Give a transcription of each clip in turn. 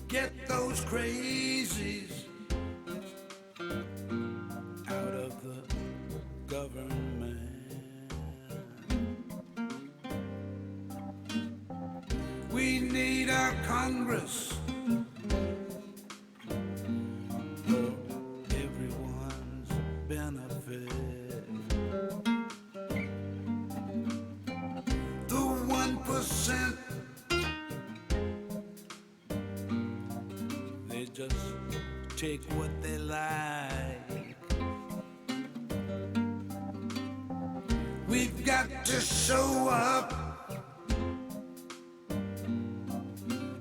Get those crazies out of the government. We need our Congress for everyone's benefit. The 1%, they just take what they like. We've got to show up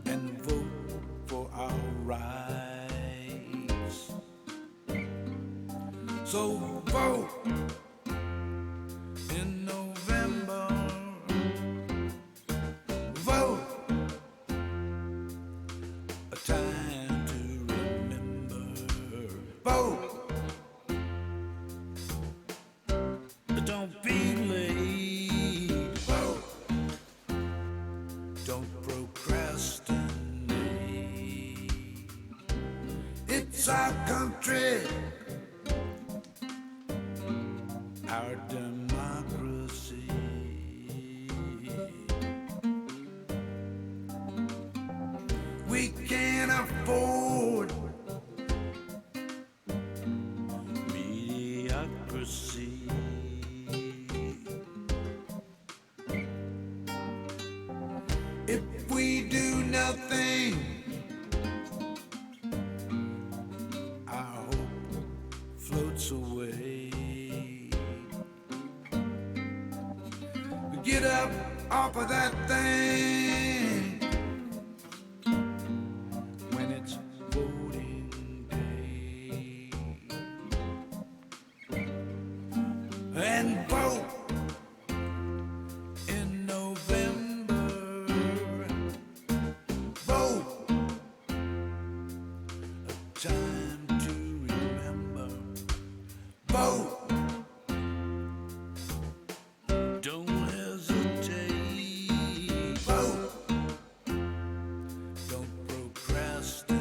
and vote for our rights. So vote in November. Vote, a time to remember. Vote, don't be late. Vote, don't procrastinate. It's our country, our democracy. We can't afford mediocrity. If we do nothing, our hope floats away. We get up off of that thing when it's voting day and vote in November. Vote, a time to remember. Vote, don't hesitate. Vote, don't procrastinate.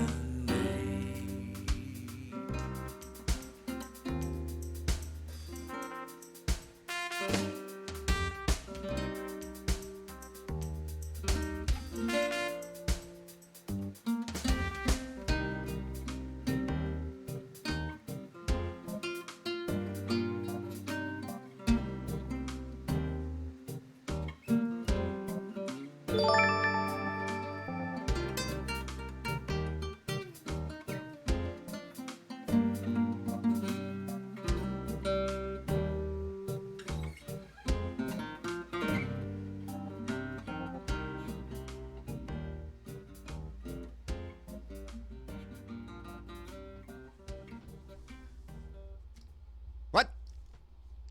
What?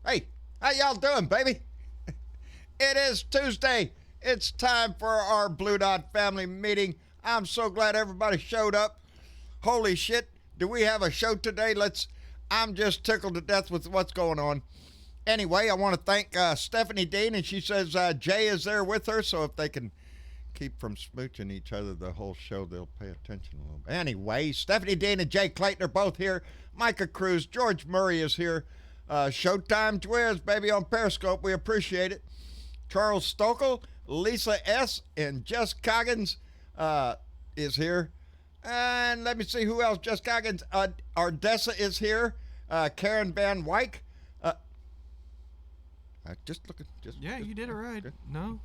Hey, how y'all doing, baby? It is Tuesday. It's time for our Blue Dot family meeting. I'm so glad everybody showed up. Holy shit, do we have a show today? I'm just tickled to death with what's going on. Anyway, I want to thank Stephanie Dean, and she says Jay is there with her, so if they can keep from smooching each other the whole show, they'll pay attention a little bit. Anyway, Stephanie Dean and Jay Clayton are both here. Micah Cruz, George Murray is here. Showtime Twiz, baby, on Periscope. We appreciate it. Charles Stokel, Lisa S., and Jess Coggins is here. And let me see who else. Jess Coggins, Ardessa is here. Karen Van Wyck. Just looking. Yeah, you did it right. Good. No,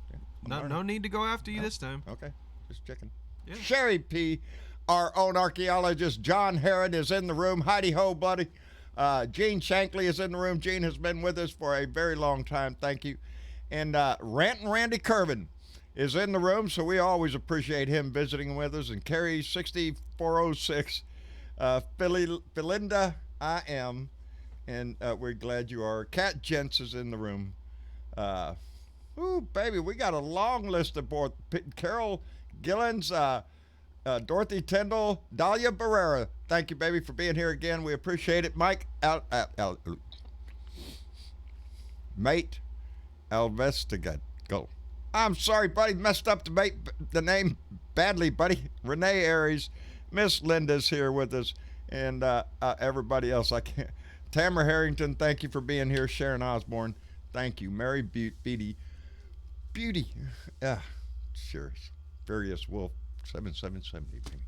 Yeah. no need to go after you this time. Okay, just checking. Yeah. Sherry P., our own archaeologist. John Herron is in the room. Heidi Ho, buddy. Gene Shankly is in the room. Gene has been with us for a very long time. Thank you. And Rantin' Randy Kervin is in the room, so we always appreciate him visiting with us. And Carrie 6406, Philinda, I am, and we're glad you are. Kat Jentz is in the room. Ooh, baby, we got a long list of board. Carol Gillens, Dorothy Tyndall, Dahlia Barrera. Thank you, baby, for being here again. We appreciate it. Mate Alvestigago. I'm sorry, buddy. Messed up the name badly, buddy. Renee Aries. Miss Linda's here with us. And everybody else. I can't. Tamara Harrington, thank you for being here. Sharon Osborne, thank you. Mary Beatty. Beauty. Sure. Furious Wolf. 7770, baby.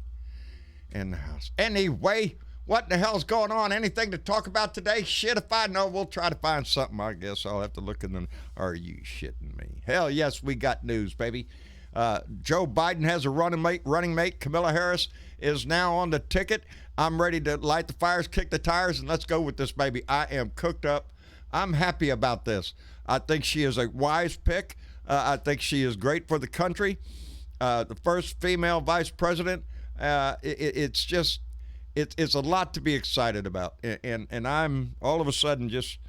In the house. Anyway, what in the hell's going on? Anything to talk about today? Shit, if I know, we'll try to find something. I guess I'll have to look in the. Are you shitting me? Hell yes, we got news, baby. Joe Biden has a running mate. Kamala Harris is now on the ticket. I'm ready to light the fires, kick the tires, and let's go with this, baby. I am cooked up. I'm happy about this. I think she is a wise pick. I think she is great for the country. The first female vice president. It's a lot to be excited about, and I'm all of a sudden just,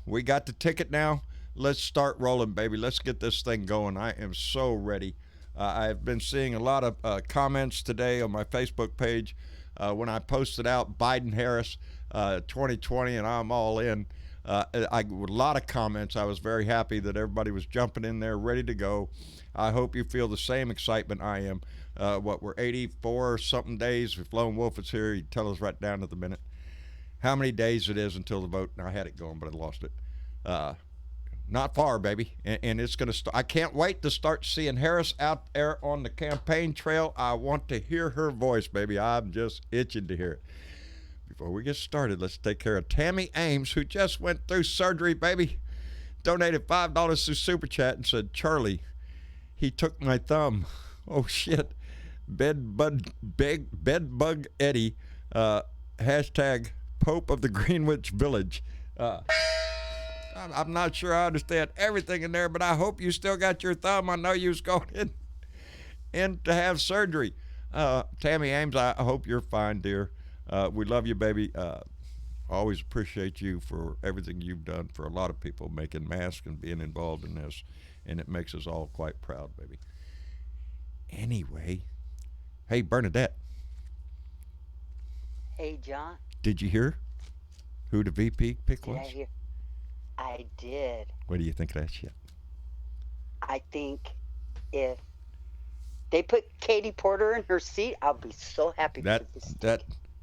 we got the ticket now. Let's start rolling, baby. Let's get this thing going. I am so ready. I've been seeing a lot of comments today on my Facebook page when I posted out Biden-Harris 2020, and I'm all in. With a lot of comments. I was very happy that everybody was jumping in there, ready to go. I hope you feel the same excitement I am. We're 84 something days. If Lone Wolf is here, he'd tell us right down to the minute how many days it is until the vote. I had it going, but I lost it. Not far, baby, and it's going to start. I can't wait to start seeing Harris out there on the campaign trail. I want to hear her voice, baby. I'm just itching to hear it. Before we get started, let's take care of Tammy Ames, who just went through surgery, baby. Donated $5 through Super Chat and said, Charlie, he took my thumb. Oh, shit. Bedbug Eddie, hashtag Pope of the Greenwich Village. I'm not sure I understand everything in there, but I hope you still got your thumb. I know you was going in to have surgery. Tammy Ames, I hope you're fine, dear. We love you, baby. Always appreciate you for everything you've done for a lot of people, making masks and being involved in this, and it makes us all quite proud, baby. Anyway, hey, Bernadette. Hey, John. Did you hear who the VP pick was? I did. What do you think of that shit? I think if they put Katie Porter in her seat, I'll be so happy for this.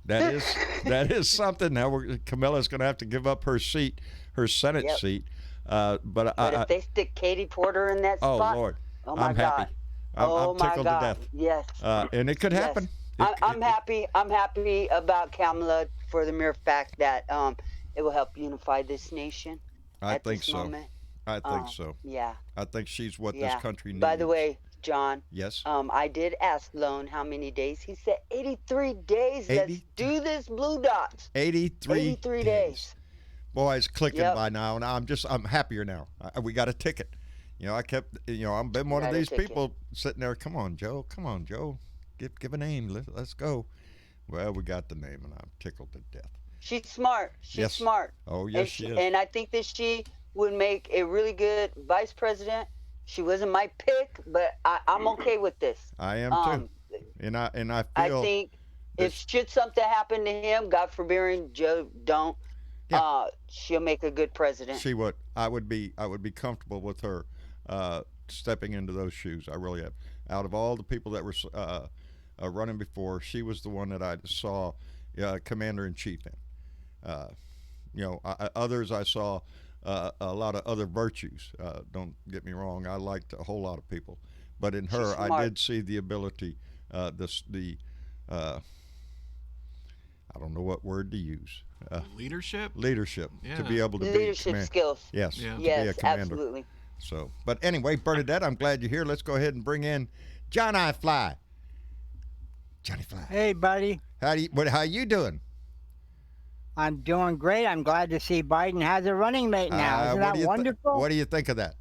That is something. Now Camilla's going to have to give up her seat, her Senate seat. But if they stick Katie Porter in that spot, Lord, oh my I'm God. happy. I'm tickled to death. Yes. And it could happen. I'm happy. I'm happy about Kamala for the mere fact that it will help unify this nation. I think so. Moment. I think so. Yeah. I think she's what this country needs. By the way, John. Yes. I did ask Lone how many days. He said 83 days. Let's do this, Blue Dots. 83 days. Boy, it's clicking by now, and I'm happier now. We got a ticket. I've been one of these people sitting there. Come on, Joe. Give a name. Let's go. Well, we got the name, and I'm tickled to death. She's smart. She's smart. Oh, yes, she is. And I think that she would make a really good vice president. She wasn't my pick, but I'm okay with this. I am too. And I feel. I think if should something happen to him, God forbid, Joe don't. Yeah. She'll make a good president. She would. I would be comfortable with her stepping into those shoes. I really have. Out of all the people that were running before, she was the one that I saw commander in chief in. Others I saw a lot of other virtues. Don't get me wrong. I liked a whole lot of people, but in her, I did see the ability. I don't know what word to use. Leadership, to be able to leadership skills. Yes, yeah. To be a commander. Absolutely. So, but anyway, Bernadette, I'm glad you're here. Let's go ahead and bring in Johnny Fly. Johnny Fly. Hey, buddy. How you doing? I'm doing great. I'm glad to see Biden has a running mate now. Isn't that wonderful? What do you think of that?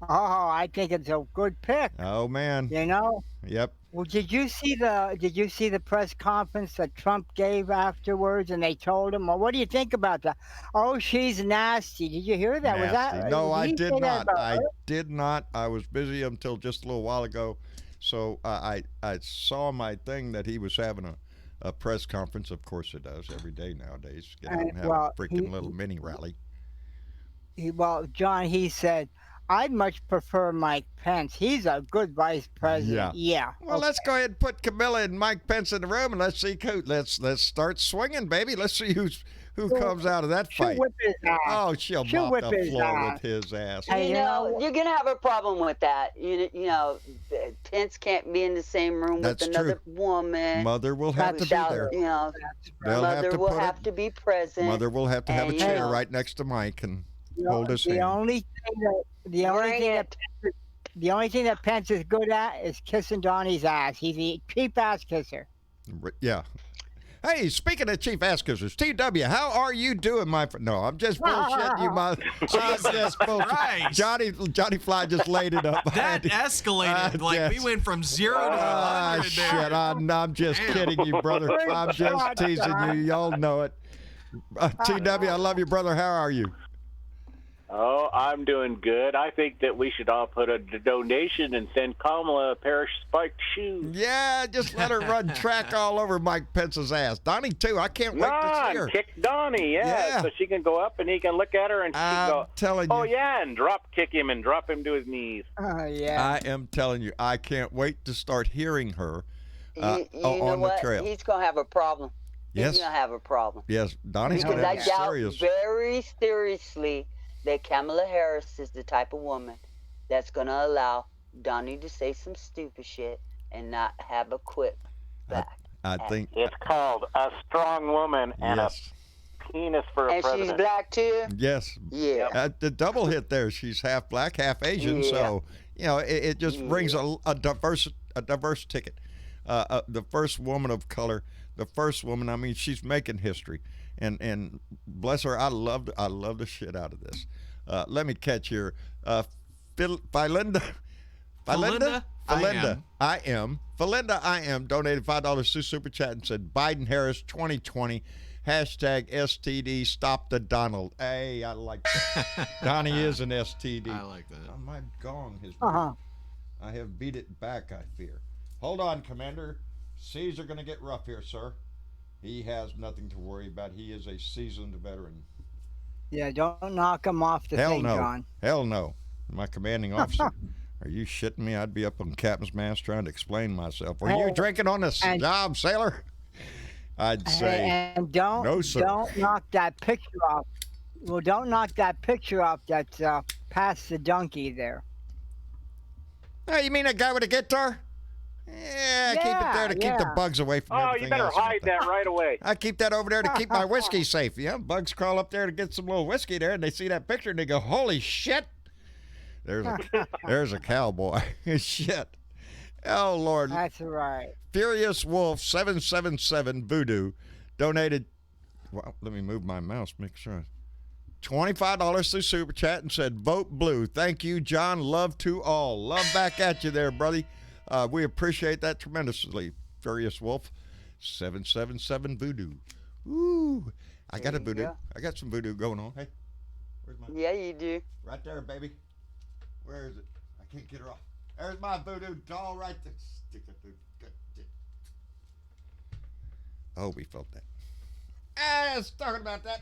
Oh, I think it's a good pick. Oh man. Yep. Well, did you see the press conference that Trump gave afterwards, and they told him, well, what do you think about that? Oh, she's nasty. Did you hear that? Nasty. Was that? No, I did not. I did not. I was busy until just a little while ago. So I saw my thing that he was having a press conference. Of course it does every day nowadays. Get out and have a freaking little mini rally. Well, John, he said, I'd much prefer Mike Pence. He's a good vice president. Yeah. Well, let's go ahead and put Camilla and Mike Pence in the room, and let's see who. Let's start swinging, baby. Let's see who comes out of that She'll fight. whip his ass. Oh, she'll mop whip the his floor ass. with his ass. Hey, You know, you're gonna have a problem with that. You know, Pence can't be in the same room That's with another true. woman. Mother will have to be without, there. You know, They'll have mother to will put have it. to be present. Mother will have to have a And, chair you know, right next to Mike and The hold his the hand. only thing that the only thing that Pence is good at is kissing Donnie's ass. He's a cheap ass kisser. Yeah. Hey, speaking of chief ass kissers, TW, how are you doing, my friend? No, I'm just bullshitting you, my. I'm just bullshitting. Christ. Johnny Fly just laid it up. That escalated. Like, we yes. went from 0 to 100 shit! there. I'm just Damn. kidding you, brother. I'm just teasing you. Y'all know it. TW, I love you, brother. How are you? Oh, I'm doing good. I think that we should all put a donation and send Kamala a pair of spiked shoes. Yeah, just let her run track all over Mike Pence's ass. Donnie, too. I can't wait to see her. Kick Donnie, Yeah. so she can go up and he can look at her and she can I'm go, telling oh, you. yeah, and drop kick him and drop him to his knees. Yeah. I am telling you, I can't wait to start hearing her you on know the what? trail. He's gonna have a problem. Yes. He's gonna have a problem. Yes, Donnie's going Because to I have doubt serious. very seriously that Kamala Harris is the type of woman that's going to allow Donnie to say some stupid shit and not have a quip back. I think. It's called a strong woman and Yes. a penis for a And president. she's black too? Yes. Yeah. The double hit there. She's half black, half Asian. Yeah. So, it just brings a diverse ticket. The first woman of color, the first woman. I mean, she's making history, and bless her. I love the shit out of this. Let me catch here. Philinda. Philinda? I am donated $5 to Super Chat and said Biden Harris 2020 hashtag STD stop the Donald. Hey, I like that. Donnie is an STD. I like that. Oh, my gong has Uh-huh. I have beat it back, I fear. Hold on, Commander. Seas are going to get rough here, sir. He has nothing to worry about. He is a seasoned veteran. Yeah, don't knock him off the Hell thing, no. John. Hell no. My commanding officer. Are you shitting me? I'd be up on captain's mast trying to explain myself. Were you Oh, drinking on this and- job, sailor? I'd say And don't no, sir. don't knock that picture off. Well, don't knock that picture off that's past the donkey there. Oh, you mean that guy with a guitar? Yeah, keep it there to keep the Yeah. bugs away from Oh, everything you better else. hide that right away. I keep that over there to keep my whiskey safe. Yeah, bugs crawl up there to get some little whiskey there, and they see that picture and they go, "Holy shit!" There's a cowboy. Shit. Oh Lord. That's right. Furious Wolf 777 Voodoo donated. Well, let me move my mouse. Make sure. $25 through Super Chat and said, "Vote blue." Thank you, John. Love to all. Love back at you there, buddy. We appreciate that tremendously. Furious Wolf 777 Voodoo. Ooh, I got a voodoo. go. I got some voodoo going on. Hey, where's my? Yeah, you do. Right there, baby. Where is it? I can't get her off. There's my voodoo doll right there. Stick it through. Oh, we felt that. Let's talking about that.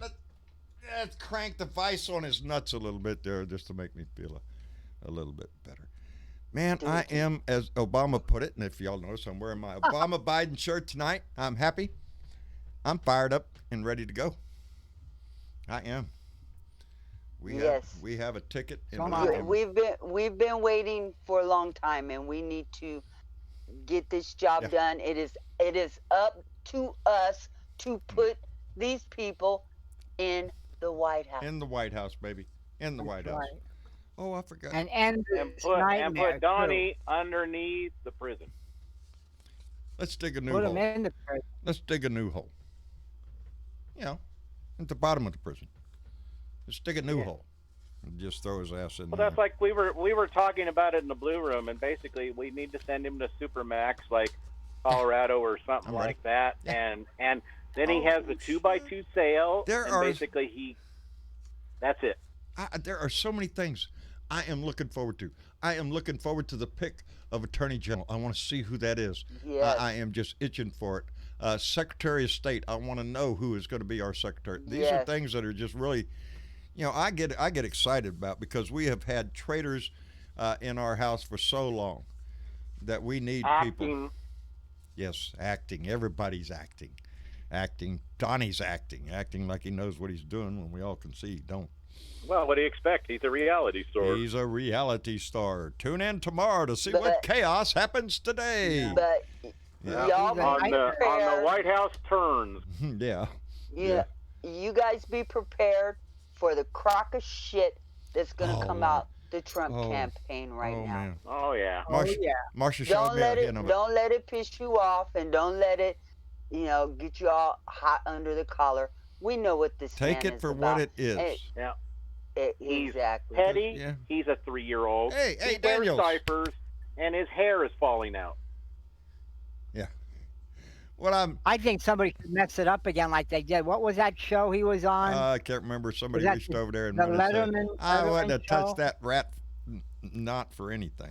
Let's crank the vice on his nuts a little bit there just to make me feel a little bit better. Man, I am, as Obama put it, and if y'all notice, I'm wearing my Obama Biden shirt tonight. I'm happy. I'm fired up and ready to go. I am. We have a ticket. In Come the on. room. We've been waiting for a long time, and we need to get this job done. It is up to us to put these people in the White House. In the White House, baby. In the White House. Right. Oh, I forgot. And end And this put nightmare, Donnie underneath the prison. Let's dig a too. new Put hole. him in the prison. Let's dig a new hole. At the bottom of the prison. Let's dig a new hole. And just throw his ass in Well, there. that's like we were talking about it in the Blue Room, and basically we need to send him to Supermax, like Colorado or something I'm ready. like that, and then he has the 2x2 sail, and basically that's it. There are so many things I am looking forward to. I am looking forward to the pick of Attorney General. I want to see who that is. Yes. I am just itching for it. Secretary of State, I want to know who is going to be our secretary. These are Yes. things that are just really, I get excited about, because we have had traitors in our house for so long that we need people. Acting. Yes, acting. Everybody's acting. Acting. Donnie's acting like he knows what he's doing when we all can see he don't. Well, what do you expect? He's a reality star. He's a reality star. Tune in tomorrow to see what chaos happens today. But Yeah. y'all on be the prepared. White House turns. Yeah. Yeah. You guys be prepared for the crock of shit that's going to come out the Trump campaign right now. Man. Oh yeah. Marcia showed me a hint of it. Don't let it piss you off, and don't let it, get you all hot under the collar. We know what this Take man it is for about. what it is. Yeah. He's Exactly. petty. Yeah. He's a 3-year-old. Hey, he wears Daniels. diapers, and his hair is falling out. Yeah. Well, I think somebody could mess it up again like they did. What was that show he was on? I can't remember. Somebody that reached over there and the went and said, Letterman- I wouldn't Letterman have touched show? that rat not for anything.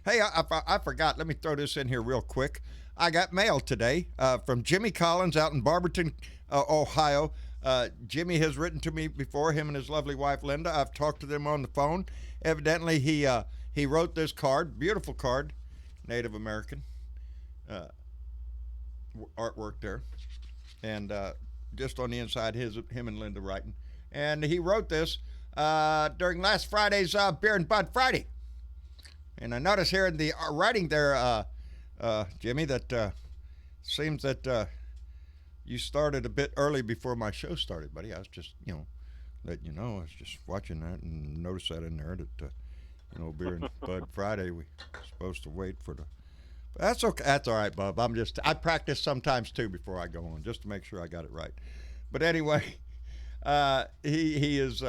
Hey, I forgot. Let me throw this in here real quick. I got mail today from Jimmy Collins out in Barberton, Ohio. Jimmy has written to me before, him and his lovely wife Linda. I've talked to them on the phone. Evidently, he wrote this card, beautiful card, Native American artwork there, and just on the inside, him and Linda writing. And he wrote this during last Friday's Beer and Bud Friday. And I notice here in the writing there, Jimmy, that seems that you started a bit early before my show started, buddy. I was just, letting you know. I was just watching that and noticed that in there that, Beer and Bud Friday, we're supposed to wait for the. But that's okay. That's all right, Bub. I practice sometimes too before I go on, just to make sure I got it right. But anyway, he is.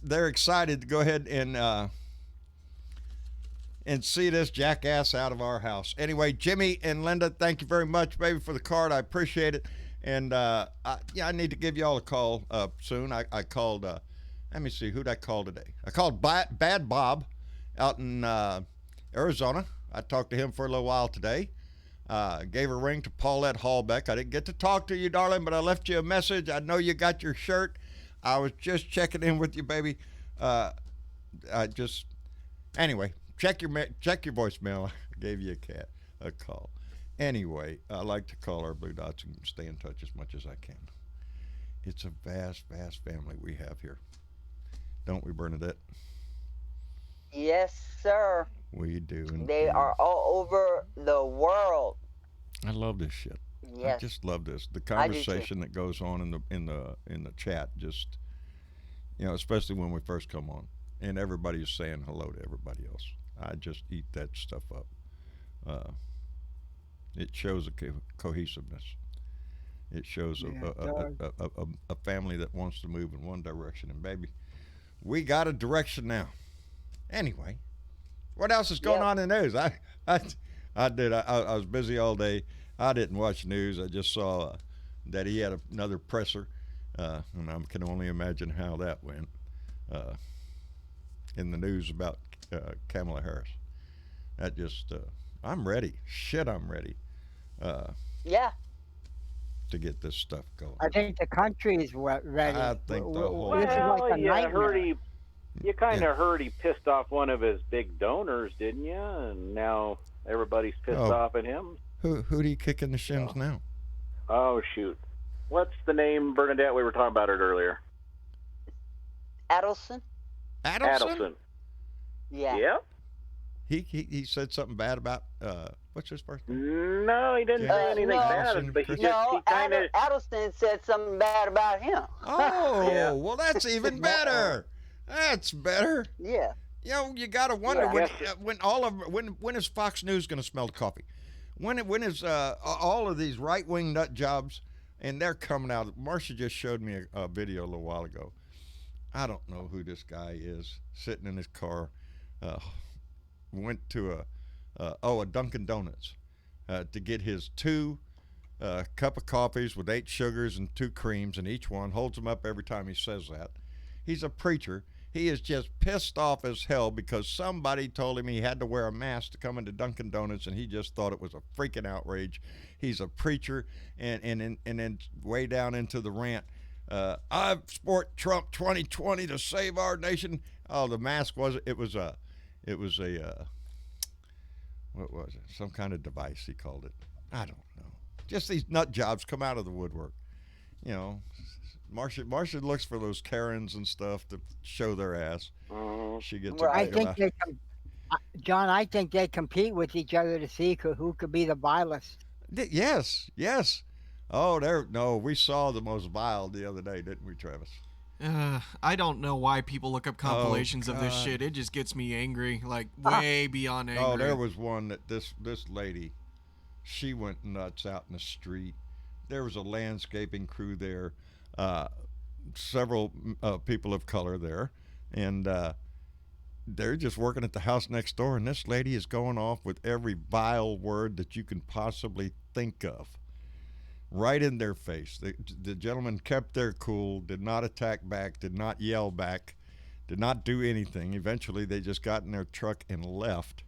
They're excited to go ahead and see this jackass out of our house. Anyway, Jimmy and Linda, thank you very much, baby, for the card. I appreciate it. And I need to give y'all a call soon. I called. Let me see, who'd I call today? I called Bad Bob out in Arizona. I talked to him for a little while today. Gave a ring to Paulette Hallbeck. I didn't get to talk to you, darling, but I left you a message. I know you got your shirt. I was just checking in with you, baby. Anyway, check your voicemail. I gave you a call. Anyway, I like to call our Blue Dots and stay in touch as much as I can. It's a vast, vast family we have here. Don't we, Bernadette? Yes, sir. We do. They are all over the world. I love this shit. Yes. I just love this. The I do too. conversation that goes on in the chat, just especially when we first come on, and everybody is saying hello to everybody else. I just eat that stuff up. It shows a cohesiveness. It shows a family that wants to move in one direction. And baby, we got a direction now. Anyway, what else is going on in the news? I was busy all day. I didn't watch news. I just saw that he had another presser, and I can only imagine how that went in the news about Kamala Harris. That just, I'm ready. Shit, I'm ready. Yeah. To get this stuff going. I think the country is ready. I think the whole. This is like a you nightmare. heard he pissed off one of his big donors, didn't you? And now everybody's pissed off at him. Who'd he kick in the shins now? Oh shoot, what's the name, Bernadette? We were talking about it earlier. Adelson? Adelson. Yeah. Yep. He said something bad about what's his first name? No, he didn't say anything no. bad, but he No, kind of. Adelson said something bad about him. Oh, Yeah. well, that's even better. That's better. Yeah. You got to wonder Yeah. when is Fox News going to smell the coffee? When is all of these right-wing nut jobs, and they're coming out. Marcia just showed me a video a little while ago. I don't know who this guy is, sitting in his car, went to a Dunkin' Donuts to get his 2 cup of coffees with 8 sugars and 2 creams in each one, holds them up every time he says that. He's a preacher. He is just pissed off as hell because somebody told him he had to wear a mask to come into Dunkin' Donuts, and he just thought it was a freaking outrage. He's a preacher, and then way down into the rant, I support Trump 2020 to save our nation. Oh, the mask wasn't. It was a what was it? Some kind of device he called it. I don't know. Just these nut jobs come out of the woodwork. You know, Marcia looks for those Karens and stuff to show their ass. She gets. Right. I think John, I think they compete with each other to see who could be the vilest. Yes, yes. Oh, no, we saw the most vile the other day, didn't we, Travis? I don't know why people look up compilations of this God. shit. It just gets me angry, like way beyond angry. Oh, there was one that this lady, she went nuts out in the street. There was a landscaping crew there, several people of color there, and they're just working at the house next door, and this lady is going off with every vile word that you can possibly think of. Right in their face. The gentleman kept their cool, did not attack back, did not yell back, did not do anything. Eventually, they just got in their truck and left.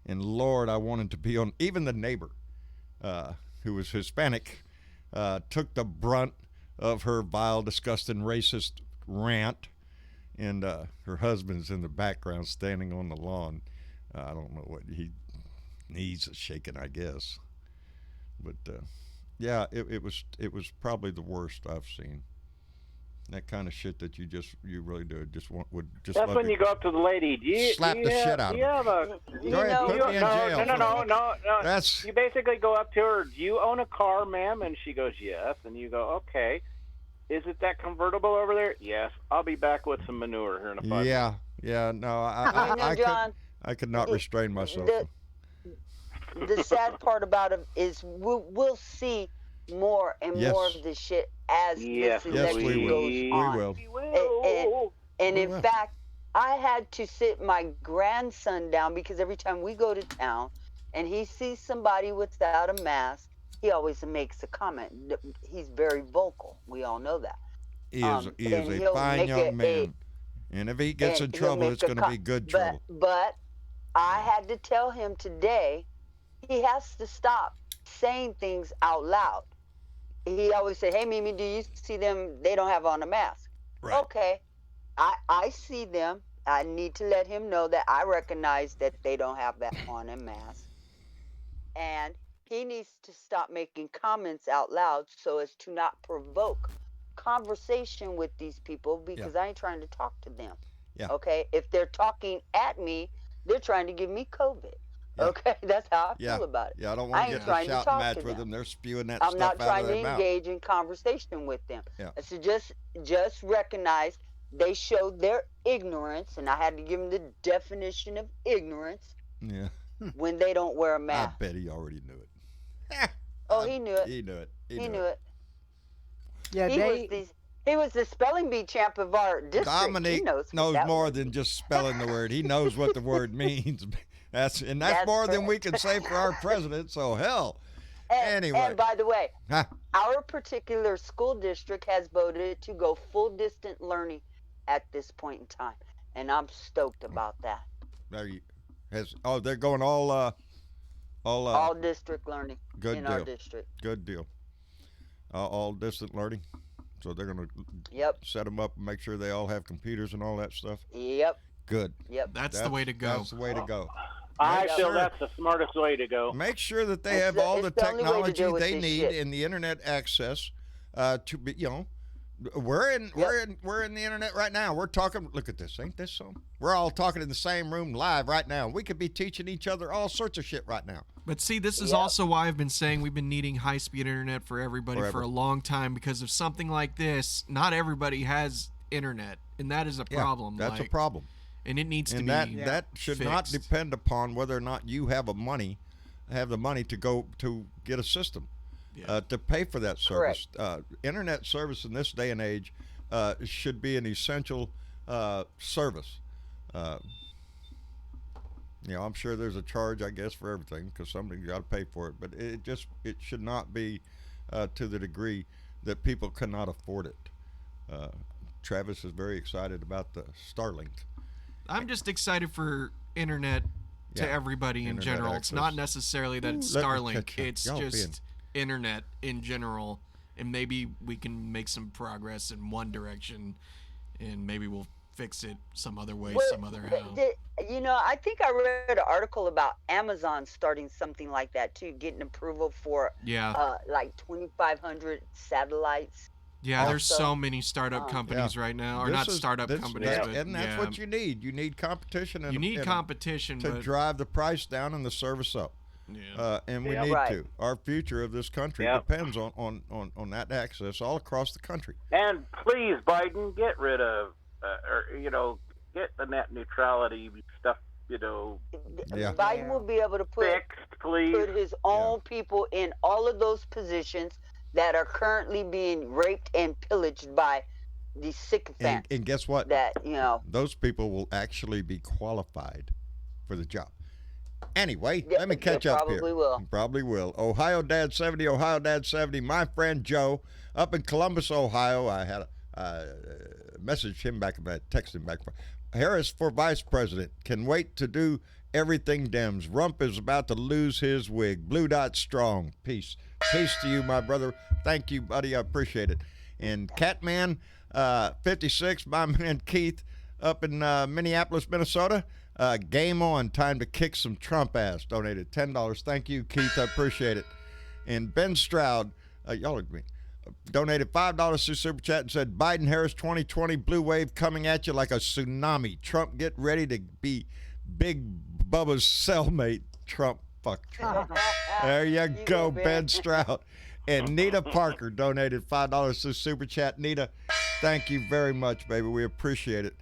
And Lord, I wanted to be on. Even the neighbor, who was Hispanic, took the brunt of her vile, disgusting, racist rant. And her husband's in the background standing on the lawn. I don't know what knees are shaking, I guess. But yeah, it was probably the worst I've seen. That kind of shit that you really do would just. That's when you go up to the lady. Slap the shit out of her. Go ahead, put me in jail. No. That's. You basically go up to her. Do you own a car, ma'am? And she goes, yes. And you go, okay. Is it that convertible over there? Yes. I'll be back with some manure here in a 5 minutes. Yeah. No, John, I could not restrain myself. The sad part about it is we'll see more and more of this shit as this election goes on. We will. And in fact, I had to sit my grandson down because every time we go to town and he sees somebody without a mask, he always makes a comment. He's very vocal. We all know that. He is a fine young man. And if he gets in trouble, it's going to be good trouble. But I had to tell him today, he has to stop saying things out loud. He always say, hey, Mimi, do you see them? They don't have on a mask. Right. Okay. I see them. I need to let him know that I recognize that they don't have that on a mask. And he needs to stop making comments out loud so as to not provoke conversation with these people because I ain't trying to talk to them. Yeah. Okay? If they're talking at me, they're trying to give me COVID. Yeah. Okay? That's how I feel about it. Yeah, I don't want to get in a shouting match with them. They're spewing that stuff out of their mouth. I'm not trying to engage in conversation with them. Yeah. So just recognize they showed their ignorance, and I had to give them the definition of ignorance. Yeah. When they don't wear a mask. I bet he already knew it. Oh, he knew it. He knew it. He knew it. Yeah, he was the spelling bee champ of our district. Dominique knows more than just spelling the word. He knows what the word means. That's more than we can say for our president. So hell. Anyway. And by the way, our particular school district has voted to go full distance learning at this point in time, and I'm stoked about that. They're going all district learning in our district. Good deal. All distant learning. So they're going to set them up and make sure they all have computers and all that stuff. Yep. Good. Yep. That's the way to go. That's the way to go. I feel that's the smartest way to go. Make sure that they have all the technology they need and the internet access to be. We're in the internet right now. We're talking. Look at this. Ain't this something? We're all talking in the same room live right now. We could be teaching each other all sorts of shit right now. But see, this is also why I've been saying we've been needing high-speed internet for everybody for a long time, because of something like this. Not everybody has internet, and that is a problem. That's a problem. And it needs to be that should fixed. Not depend upon whether or not you have the money to go to get a system to pay for that service. Internet service in this day and age should be an essential service. I'm sure there's a charge, I guess, for everything because somebody's got to pay for it. But it should not be to the degree that people cannot afford it. Travis is very excited about the Starlink. I'm just excited for internet to everybody in general. Access. It's not necessarily that it's Starlink. It's just internet in general. and maybe we can make some progress in one direction, and maybe we'll fix it some other way, some other how. I think I read an article about Amazon starting something like that too, getting approval for Yeah. like 2,500 satellites. Yeah, there's Also, so many startup companies right now, or not startup companies, but and that's what you need. You need competition. You need competition to drive the price down and the service up. Yeah. And we need to. Our future of this country depends on that access all across the country. And please, Biden, get rid of, get the net neutrality stuff. Biden will be able to put his own people in all of those positions that are currently being raped and pillaged by these sycophants. And guess what? That those people will actually be qualified for the job. Anyway, let me catch up here. Probably will. Ohio Dad 70, my friend Joe up in Columbus, Ohio. I had messaged him back, texted him back. Harris for vice president. Can wait to do everything Dems. Rump is about to lose his wig. Blue Dot strong. Peace. Peace to you, my brother. Thank you, buddy. I appreciate it. And Catman 56, my man Keith up in Minneapolis, Minnesota. Game on. Time to kick some Trump ass. Donated $10. Thank you, Keith. I appreciate it. And Ben Stroud, y'all are me. Donated $5 through Super Chat and said, Biden Harris 2020 blue wave coming at you like a tsunami. Trump, get ready to be Big Bubba's cellmate. Trump, fuck Trump. There you go, Ben Stroud. And Nita Parker donated $5 through Super Chat. Nita, thank you very much, baby. We appreciate it.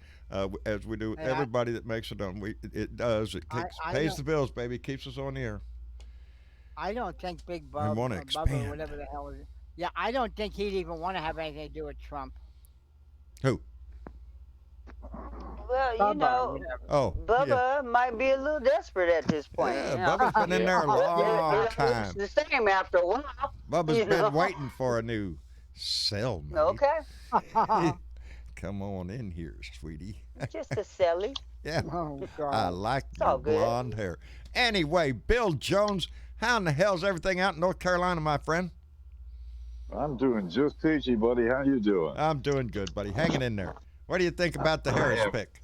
As we do everybody that makes it on. It does. It pays the bills, baby. Keeps us on the air. I don't think Big Bubba, Bubba, whatever the hell is it. Yeah, I don't think he'd even want to have anything to do with Trump. Who? Well, Bubba might be a little desperate at this point. Yeah, Bubba's been in there a long time. It's the same after a while. Bubba's been waiting for a new cellmate. Okay. Come on in here, sweetie. Just a silly. Yeah. Oh, God. I like your blonde hair. Anyway, Bill Jones, how in the hell's everything out in North Carolina, my friend? I'm doing just peachy, buddy. How you doing? I'm doing good, buddy. Hanging in there. What do you think about the Harris pick?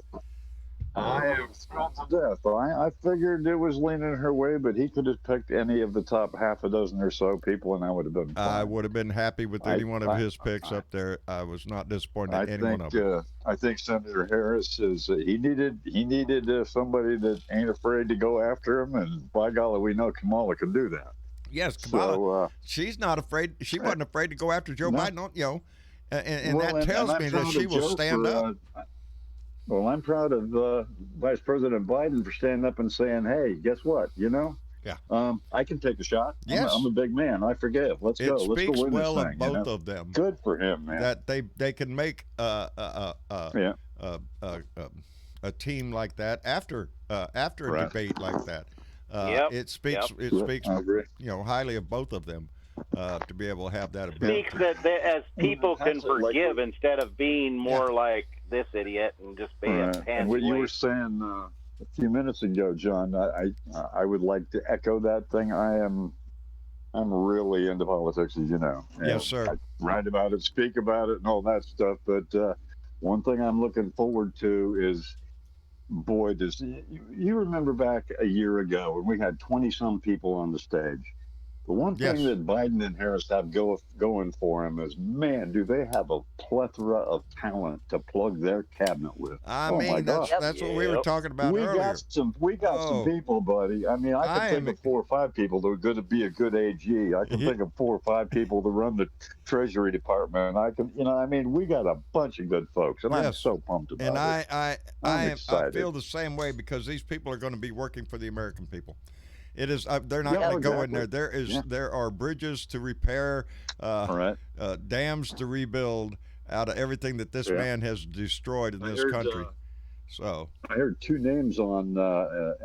I am thrilled to death. I figured it was leaning her way, but he could have picked any of the top half a dozen or so people, and I would have been fine. I would have been happy with any one of his picks up there. I was not disappointed in any one of them. I think Senator Harris is he needed somebody that ain't afraid to go after him, and by golly, we know Kamala can do that. Yes, Kamala. She's not afraid. She wasn't afraid to go after Joe Biden. And that tells me that she will stand up. Well, I'm proud of Vice President Biden for standing up and saying, "Hey, guess what? I can take a shot. Yes. I'm a big man. I forgive. Let's go. Let's speaks go win well this thing." of both of them. Good for him, man. That they can make a team like that after a debate like that. It speaks highly of both of them to be able to have that ability. Speaks that as people can forgive instead of being more like this idiot and just being a pansy. And what you were saying a few minutes ago, John, I would like to echo that thing. I'm really into politics, as you know. Yes, sir. I write about it, speak about it, and all that stuff. But one thing I'm looking forward to is, boy, you remember back a year ago when we had 20-some people on the stage. The one thing that Biden and Harris have going for them is, man, do they have a plethora of talent to plug their cabinet with. I mean, that's what we were talking about earlier. We got some people, buddy. I mean, I can think of 4 or 5 people that are going to be a good AG. I can think of 4 or 5 people to run the Treasury Department. I can, we got a bunch of good folks, and I'm so pumped about it. And I feel the same way because these people are going to be working for the American people. It is. They're not going to go in there. There are bridges to repair, dams to rebuild out of everything that this man has destroyed in this country. So I heard 2 names on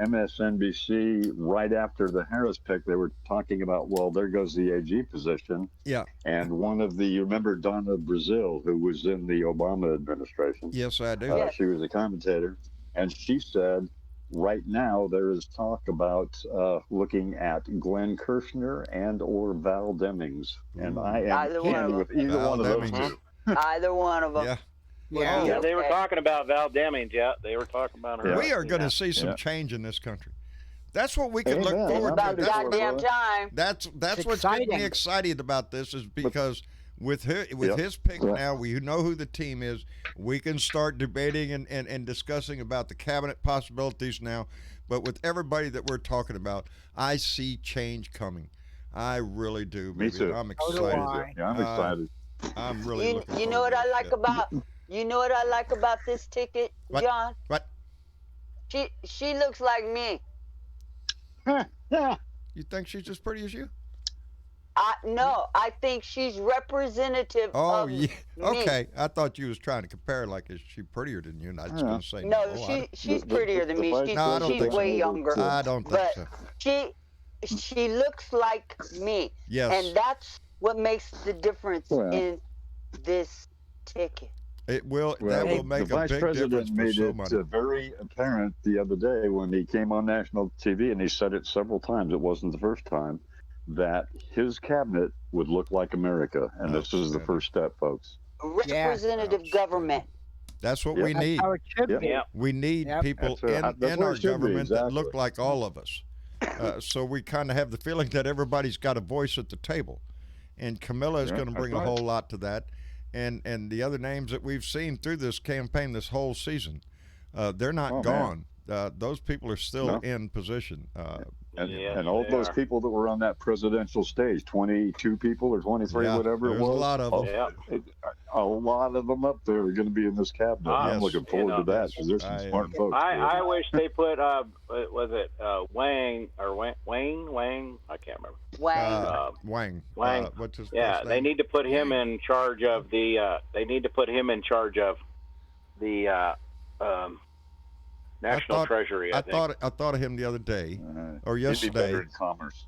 MSNBC right after the Harris pick. They were talking about, well, there goes the AG position. Yeah. And one of you remember Donna Brazil, who was in the Obama administration? Yes, I do. She was a commentator, and she said, right now there is talk about looking at Glenn Kirshner and or Val Demings, and I am Either one keen of with either Val one of those Demings. two. Either one of them. Yeah. Yeah. Yeah, they were Okay. talking about Val Demings. Yeah, they were talking about her. Yeah. We are going to Yeah. see some Yeah. change in this country. That's what we can look Amen. forward I'm to. About looking That's forward what, to goddamn it. time. that's It's what's getting me exciting. excited about this is because with Yep. his pick Right. now, we know who the team is. We can start debating and discussing about the cabinet possibilities now. But with everybody that we're talking about, I see change coming. I really do. Me baby. too. I'm So do excited. I. Yeah, I'm excited. I'm really looking You forward know what to I this like shit. about this ticket, What? John? She looks like me. You think she's as pretty as you? No, I think she's representative Oh, of yeah. me. Okay. I thought you was trying to compare like is she prettier than you? And I was Yeah. going to say No, I she's The- prettier than the me. vice She's, No, I don't she's think so. way younger. I don't think But so. she looks like me. Yes. And that's what makes the difference Well. in this ticket. It will. Well, That will the make a vice big president difference for made so it many. very apparent the other day when he came on national TV, and he said it several times. It wasn't the first time that his cabinet would look like America, and this is the Outstanding. first step, folks. Representative government. That's what Yep. we That's need. how it should Yep. be. Yeah. We need Yep. people That's in what our it should be, government that exactly. look like all of us. So we kind of have the feeling that everybody's got a voice at the table, and Camilla is Yeah, going to that's bring a right. whole lot to that. And the other names that we've seen through this campaign this whole season, they're not Oh, gone. Those people are still No. in position. And, Yes, and all they those are. people that were on that presidential stage, 22 people or 23, Yeah, whatever it there's a was. lot of 'em. Yeah. A lot of them up there are going to be in this cabinet. Ah, I'm yes. looking forward to that Yes. because there's some I smart am. folks. I wish they put was it Wang or Wang? I can't remember. Wang. Wang. Wang. What's his Yeah, first they name? need to put him in charge of the. They need to put him in charge of the National Treasury. I think. I thought of him the other day or He'd be yesterday. better in commerce.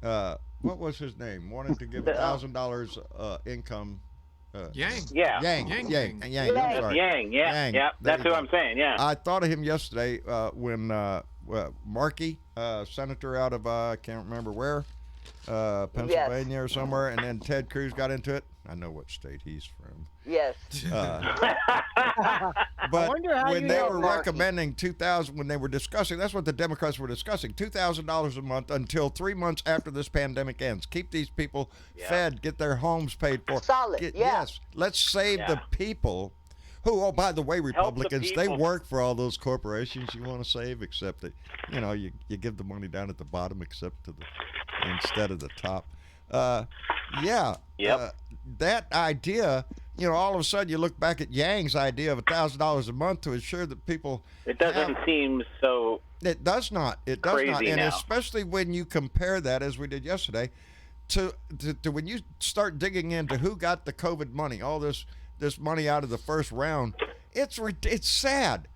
What was his name? Wanted to give $1,000 income. Yang. Yeah. Yang. Yang. Yang. Yang. Yang. I'm sorry. Yang. Yeah. Yang. Yeah. There That's you who go. I'm saying. Yeah. I thought of him yesterday when Markey, senator out of I can't remember where, Pennsylvania or somewhere, and then Ted Cruz got into it. I know what state he's from. Yes. But wonder how when you they know, were Marky. recommending 2,000, when they were discussing, that's what the Democrats were discussing, $2,000 a month until 3 months after this pandemic ends. Keep these people fed, get their homes paid for. Solid, yeah. Yes, let's save the Yeah. people. Who, oh, by the way, Republicans, they people. work for all those corporations you want to save, except that, you give the money down at the bottom, except to instead of the top. Yeah. Yep. That idea, all of a sudden you look back at Yang's idea of $1,000 a month to ensure that people. It doesn't seem so. It does not. It does not. Crazy And now. especially when you compare that, as we did yesterday, to when you start digging into who got the COVID money, all this money out of the first round, it's sad.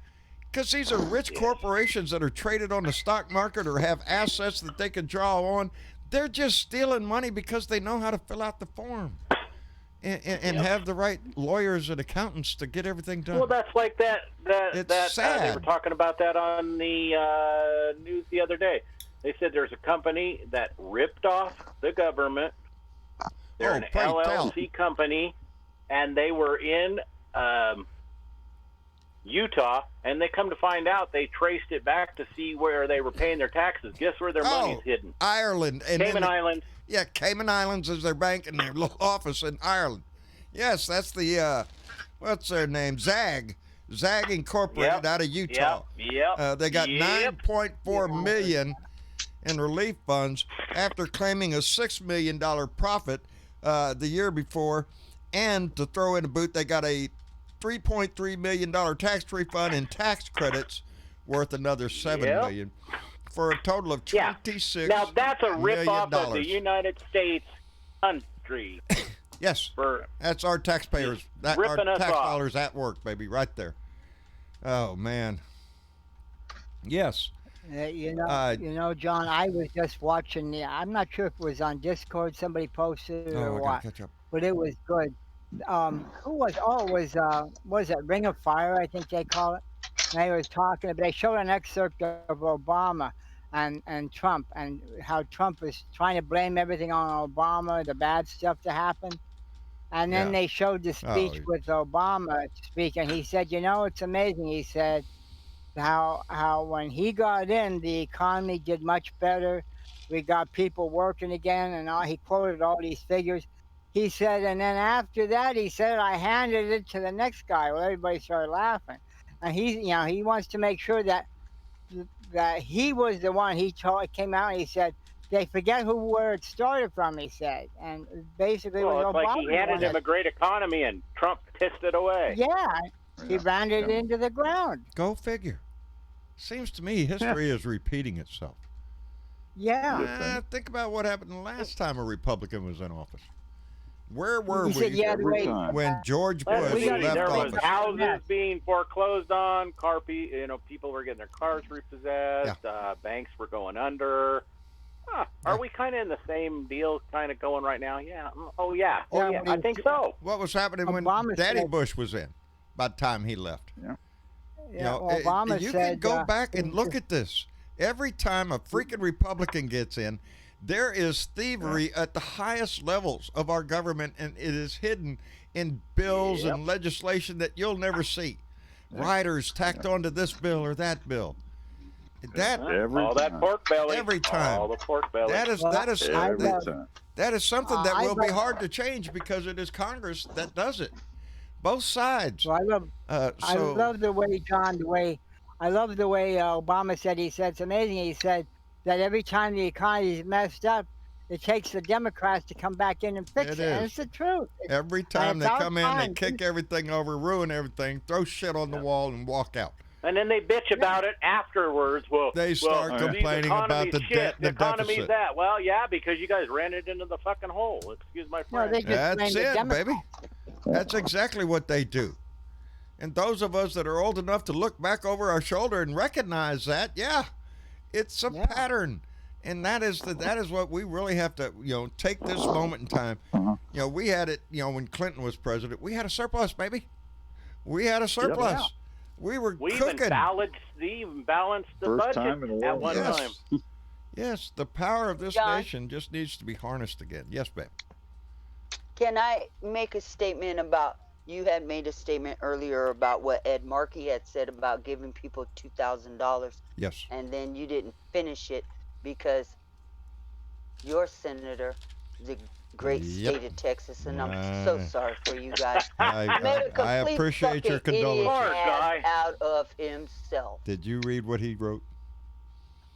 Because these are rich corporations that are traded on the stock market or have assets that they can draw on. They're just stealing money because they know how to fill out the form and have the right lawyers and accountants to get everything done. Well, that's like that. It's They sad. were talking about that on the news the other day. They said there's a company that ripped off the government. They're an pray tell. LLC company, and they were in Utah, and they come to find out they traced it back to see where they were paying their taxes. Guess where their money's hidden? Ireland. And Cayman Islands. Island. Yeah, Cayman Islands is their bank and their little office in Ireland. Yes, that's the, what's their name? Zag Incorporated Yep. out of Utah. Yep. They got Yep. $9.4 million in relief funds after claiming a $6 million profit the year before. And to throw in a boot, they got a $3.3 million tax refund and tax credits worth another $7 million for a total of $26 Now that's a rip-off million. of the United States country. Yes, For that's our taxpayers. Our ripping us tax off. dollars at work, baby, right there. Oh man. Yes. John, I was just watching I'm not sure if it was on Discord, somebody posted it Oh, or I gotta what, catch up. but it was good. Who was? Oh, it was it Ring of Fire? I think they call it. they was talking. They showed an excerpt of Obama and Trump, and how Trump was trying to blame everything on Obama, the bad stuff that happened. And then Yeah. they showed the Oh, speech with Obama speaking. He said, "You know, it's amazing." He said how when he got in, the economy did much better. We got people working again, and all. He quoted all these figures. He said, and then after that, he said, I handed it to the next guy. Well, everybody started laughing, and he wants to make sure that he was the one. Came out and he said they forget where it started from. He said, and basically it was Well, it's like he Obama handed him a great economy and Trump pissed it away. Yeah, he ran it into the ground. Go figure. Seems to me history is repeating itself. Yeah. Think about what happened the last time a Republican was in office. Where were He said, we yeah, the way, when George Bush There left was office? houses being foreclosed on, people were getting their cars repossessed, banks were going under. Are we kind of in the same deal kind of going right now? Yeah. Oh, yeah. Oh, yeah. I think so. What was happening when Daddy Bush was in by the time he left? Yeah. You know, Obama you said, can go back and look at this. Every time a freaking Republican gets in, there is thievery at the highest levels of our government, and it is hidden in bills and legislation that you'll never see. Riders tacked onto this bill or that bill. That pork belly. Every time. All the pork belly. That is something that will be love- hard to change because it is Congress that does it. Both sides. Well, I love the way, John, I love the way Obama said. He said, it's amazing. He said that every time the economy is messed up, it takes the Democrats to come back in and fix it. And it's the truth. Every time they come in, they kick everything over, ruin everything, throw shit on the wall, and walk out. And then they bitch about it afterwards. Well, they start complaining about the debt and the economy's deficit. That. Well, yeah, because you guys ran it into the fucking hole. Excuse my French. No, That's it, baby. That's exactly what they do. And those of us that are old enough to look back over our shoulder and recognize that, it's a pattern. And that is what we really have to, take this moment in time. We had it, when Clinton was president, we had a surplus, baby. We had a surplus. Yep. We were We cooking. even balanced the First budget time in a while. at one time. Yes, the power of this John? nation just needs to be harnessed again. Yes, babe. Can I make a statement about? You had made a statement earlier about what Ed Markey had said about giving people $2,000. Yes. And then you didn't finish it because your senator, the great state of Texas, and I'm so sorry for you guys. I appreciate your condolences. Out of himself. Did you read what he wrote?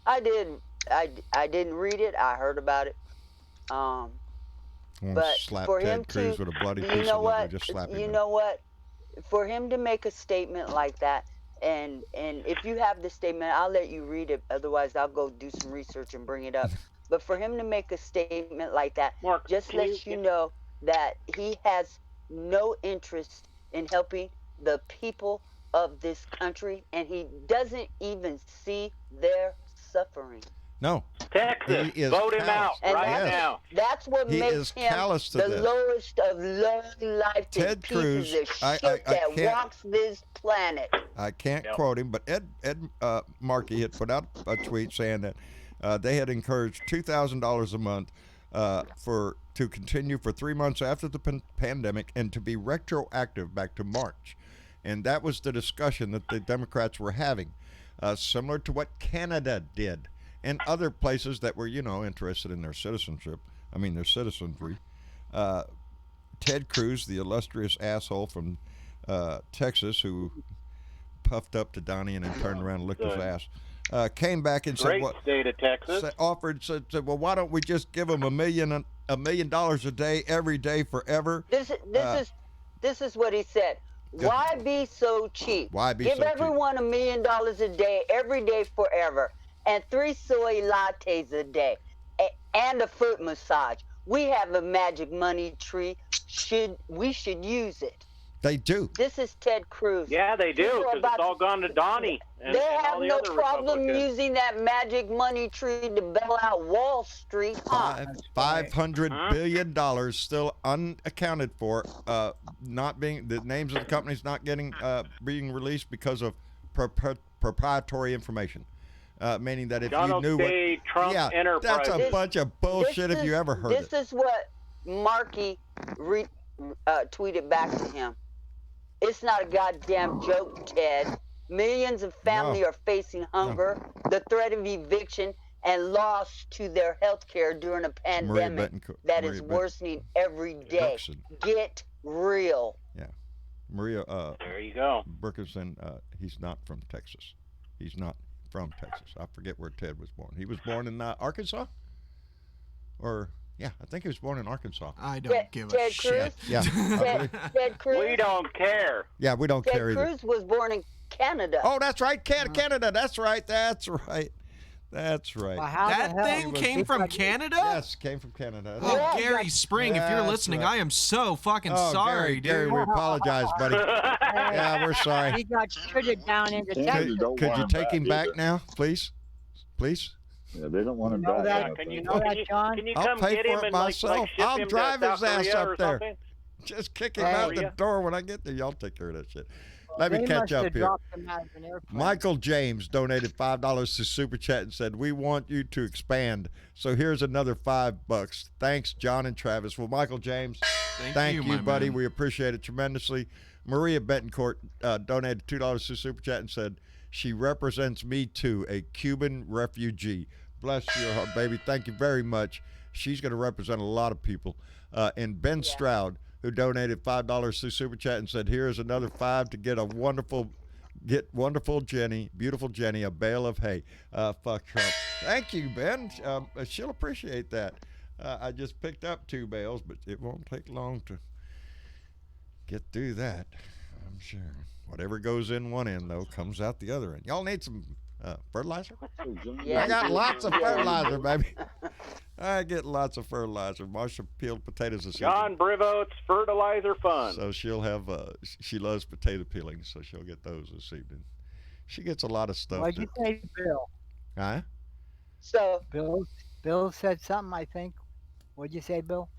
I didn't. I didn't read it. I heard about it. But slap for Ted him Cruz to, with a bloody you piece know of what? liver, just slap him. You know what? For him to make a statement like that, and if you have the statement, I'll let you read it. Otherwise, I'll go do some research and bring it up. But for him to make a statement like that, Mark, just lets you know that he has no interest in helping the people of this country, and he doesn't even see their suffering. No. Texas, vote him out now. That's what makes him the lowest of low life Ted Cruz, pieces of shit that walks this planet. I can't quote him, but Ed Markey had put out a tweet saying that they had encouraged $2,000 a month to continue for 3 months after the pandemic and to be retroactive back to March. And that was the discussion that the Democrats were having, similar to what Canada did. And other places that were, interested in their citizenry. Ted Cruz, the illustrious asshole from Texas who puffed up to Donnie and then turned around and licked his ass, came back and said, "What state of Texas?" Said, well, why don't we just give them $1 million a day, every day, forever? This is what he said. Why be so cheap? Why be Give so cheap? everyone $1 million a day, every day, forever. And 3 soy lattes a day, and a foot massage. We have a magic money tree. We should use it. They do. This is Ted Cruz. Yeah, they do, because it's all gone to Donnie. They have no problem using that magic money tree to bail out Wall Street. $500 billion still unaccounted for, the names of the companies not getting being released because of proprietary information, meaning that if Donald you knew J. Trump yeah, Enterprise. that's a bunch of bullshit if you ever heard it. This is what Markey tweeted back to him. It's not a goddamn joke, Ted. Millions of families are facing hunger, the threat of eviction, and loss to their health care during a pandemic that is worsening every day. Get real. Yeah. Maria There you go. Berkinson, he's not from Texas. He's not from Texas. I forget where Ted was born. He was born in Arkansas? Or, yeah, I think he was born in Arkansas. I don't give a Ted shit. Cruz? Yeah. Ted Cruz? We don't care. Yeah, we don't care either. Ted Cruz was born in Canada. Oh, that's right. Canada. That's right. That's right. That's right. Well, how That the hell thing was came he from like- Canada? Yes, came from Canada. Oh, Yeah, Gary Spring, if you're That's listening, right. I am so fucking Oh, sorry, Gary, dude. we apologize, buddy. Yeah, we're sorry. He got shooted down into Canada Texas. don't Could want you him take him back either. now, please? Please? Yeah, they don't want him You know back. that- I don't Can you, think. know that, can you, John? can you I'll come pay get for him it and like myself. ship I'll him drive to his South ass Korea up or there. something? Just kick him Hey. out the door when I get there. Y'all take care of that shit. Let me They catch must up have here. dropped him out of an airplane. Michael James donated $5 to Super Chat and said, "We want you to expand. So here's another $5. Thanks, John and Travis." Well, Michael James, thank you, my buddy. man. We appreciate it tremendously. Maria Betancourt donated $2 to Super Chat and said, "She represents me too, a Cuban refugee." Bless your heart, baby. Thank you very much. She's going to represent a lot of people. And Ben Stroud, who donated $5 to Super Chat and said, "Here's another $5 to get wonderful Jenny, beautiful Jenny, a bale of hay." Fuck Trump. Thank you, Ben. She'll appreciate that. I just picked up 2 bales, but it won't take long to get through that, I'm sure. Whatever goes in one end, though, comes out the other end. Y'all need some fertilizer? Yeah. I got lots of fertilizer, baby. I get lots of fertilizer. Marsha peeled potatoes this John evening. Brivout's Fertilizer Fund. So she'll have, she loves potato peeling, so she'll get those this evening. She gets a lot of stuff. What'd you say, Bill? Huh? So, Bill said something, I think. What'd you say, Bill?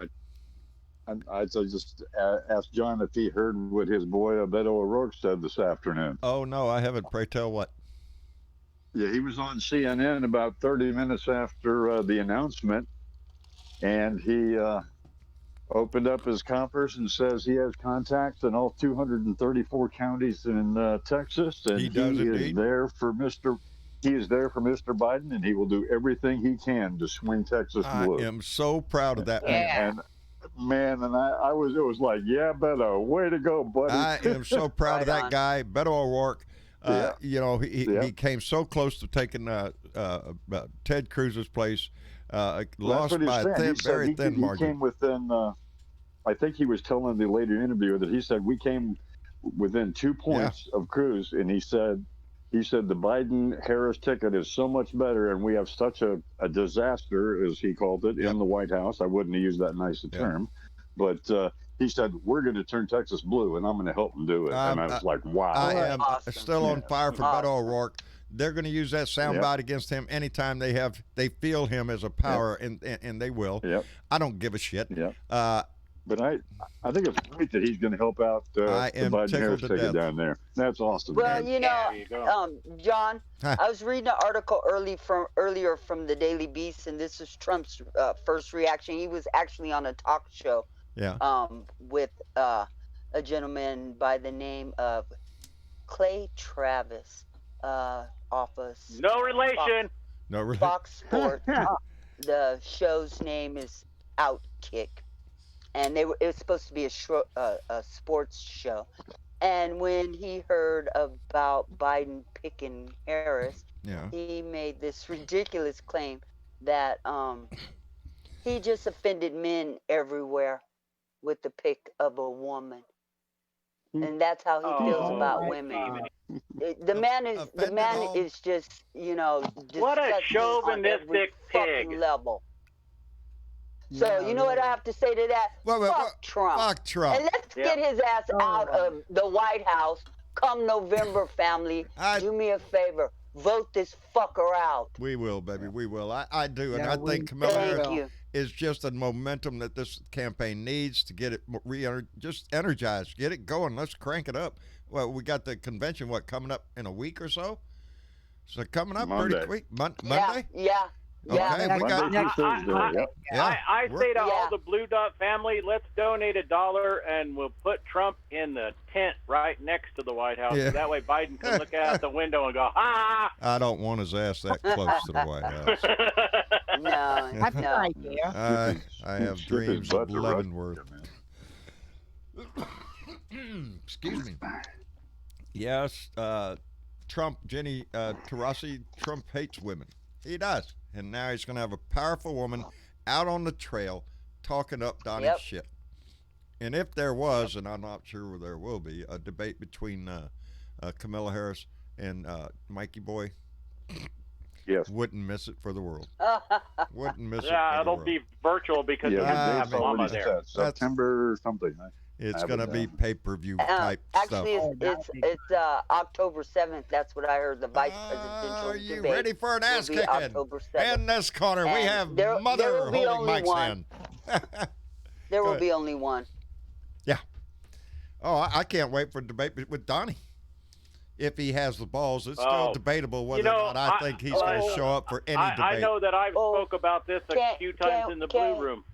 I just asked John if he heard what his boy Beto O'Rourke said this afternoon. Oh, no, I haven't. Pray tell what? Yeah, he was on CNN about 30 minutes after the announcement, and he opened up his coffers and says he has contacts in all 234 counties in Texas, and He does is indeed. there for Mr. He is there for Mr. Biden, and he will do everything he can to swing Texas I blue. am so proud of that man. Yeah. And man, and it was like, yeah, Beto, way to go, buddy. I am so proud of Right that on. guy, Beto O'Rourke. Yeah. You know, he Yeah. came so close to taking Ted Cruz's place. Well, Lost that's what he by a said. thin, He said very he thin margin. came within. I think he was telling the lady interviewer that he said we came within 2 points of Cruz, and he said the Biden-Harris ticket is so much better, and we have such a disaster, as he called it, in the White House. I wouldn't have used that nice a term, but he said we're going to turn Texas blue, and I'm going to help them do it. And I was like, wow. I am Awesome. still on fire for Awesome. Beto O'Rourke. They're going to use that soundbite against him anytime they feel him as a power, and they will. Yep. I don't give a shit. Yep. Uh, But I think it's great that he's going to help out I the am Biden-Harris tickled to ticket death. down there. That's awesome. well, you know, There you go. John, Huh. I was reading an article earlier from the Daily Beast, and this is Trump's first reaction. He was actually on a talk show yeah. with a gentleman by the name of Clay Travis off of No relation. No, really. Fox Sports. The show's name is Outkick, and it was supposed to be a sports show. And when he heard about Biden picking Harris, Yeah. he made this ridiculous claim that he just offended men everywhere with the pick of a woman, and that's how he feels Oh, about my women. God. The man Offended all- is just, you know, What a disgusting on every chauvinistic fucking pig. level. So you know what I have to say to that? Wait, Fuck Trump. Fuck Trump. And let's get his ass out of the White House come November, family. Do me a favor. Vote this fucker out. We will, baby. We will. I do. And Yeah, I think Kamala Thank Harris you. is just the momentum that this campaign needs to get it just energized. Get it going. Let's crank it up. Well, we got the convention, coming up in a week or so? So coming up Monday. pretty quick. Monday? Yeah. Okay, we got. Monday through Thursday. Yep. Yeah, I say to Yeah. all the Blue Dot family, let's donate $1 and we'll put Trump in the tent right next to the White House. Yeah. That way Biden can look out the window and go, ah. I don't want his ass that close to the White House. No, That's an no. idea. I have Ship his dreams butt of to Leavenworth. Russia, man. Excuse me. Yes, Trump, Jenny Tarasi, Trump hates women. He does. And now he's going to have a powerful woman out on the trail talking up Donnie's Yep. shit. And if there was, and I'm not sure there will be, a debate between Kamala Harris and Mikey Boy, Yes. wouldn't miss it for the world. Wouldn't miss Yeah, it for the it'll world. be virtual because Yeah, we the have date's Mama already there. set. September something. It's have going to it be down. pay-per-view type Actually, stuff. it's October 7th. That's what I heard. The vice presidential Are you debate ready for an will ass be kicking? October 7th. In this corner, we And have there Mother will be holding only Mike's one. hand. There Go will ahead. be only one. Oh, I can't wait for the debate with Donnie. If he has the balls, it's still Oh. debatable whether You know, or not I think he's going to show up for any debate. I know that I've Oh, spoke about this a few times in the blue room.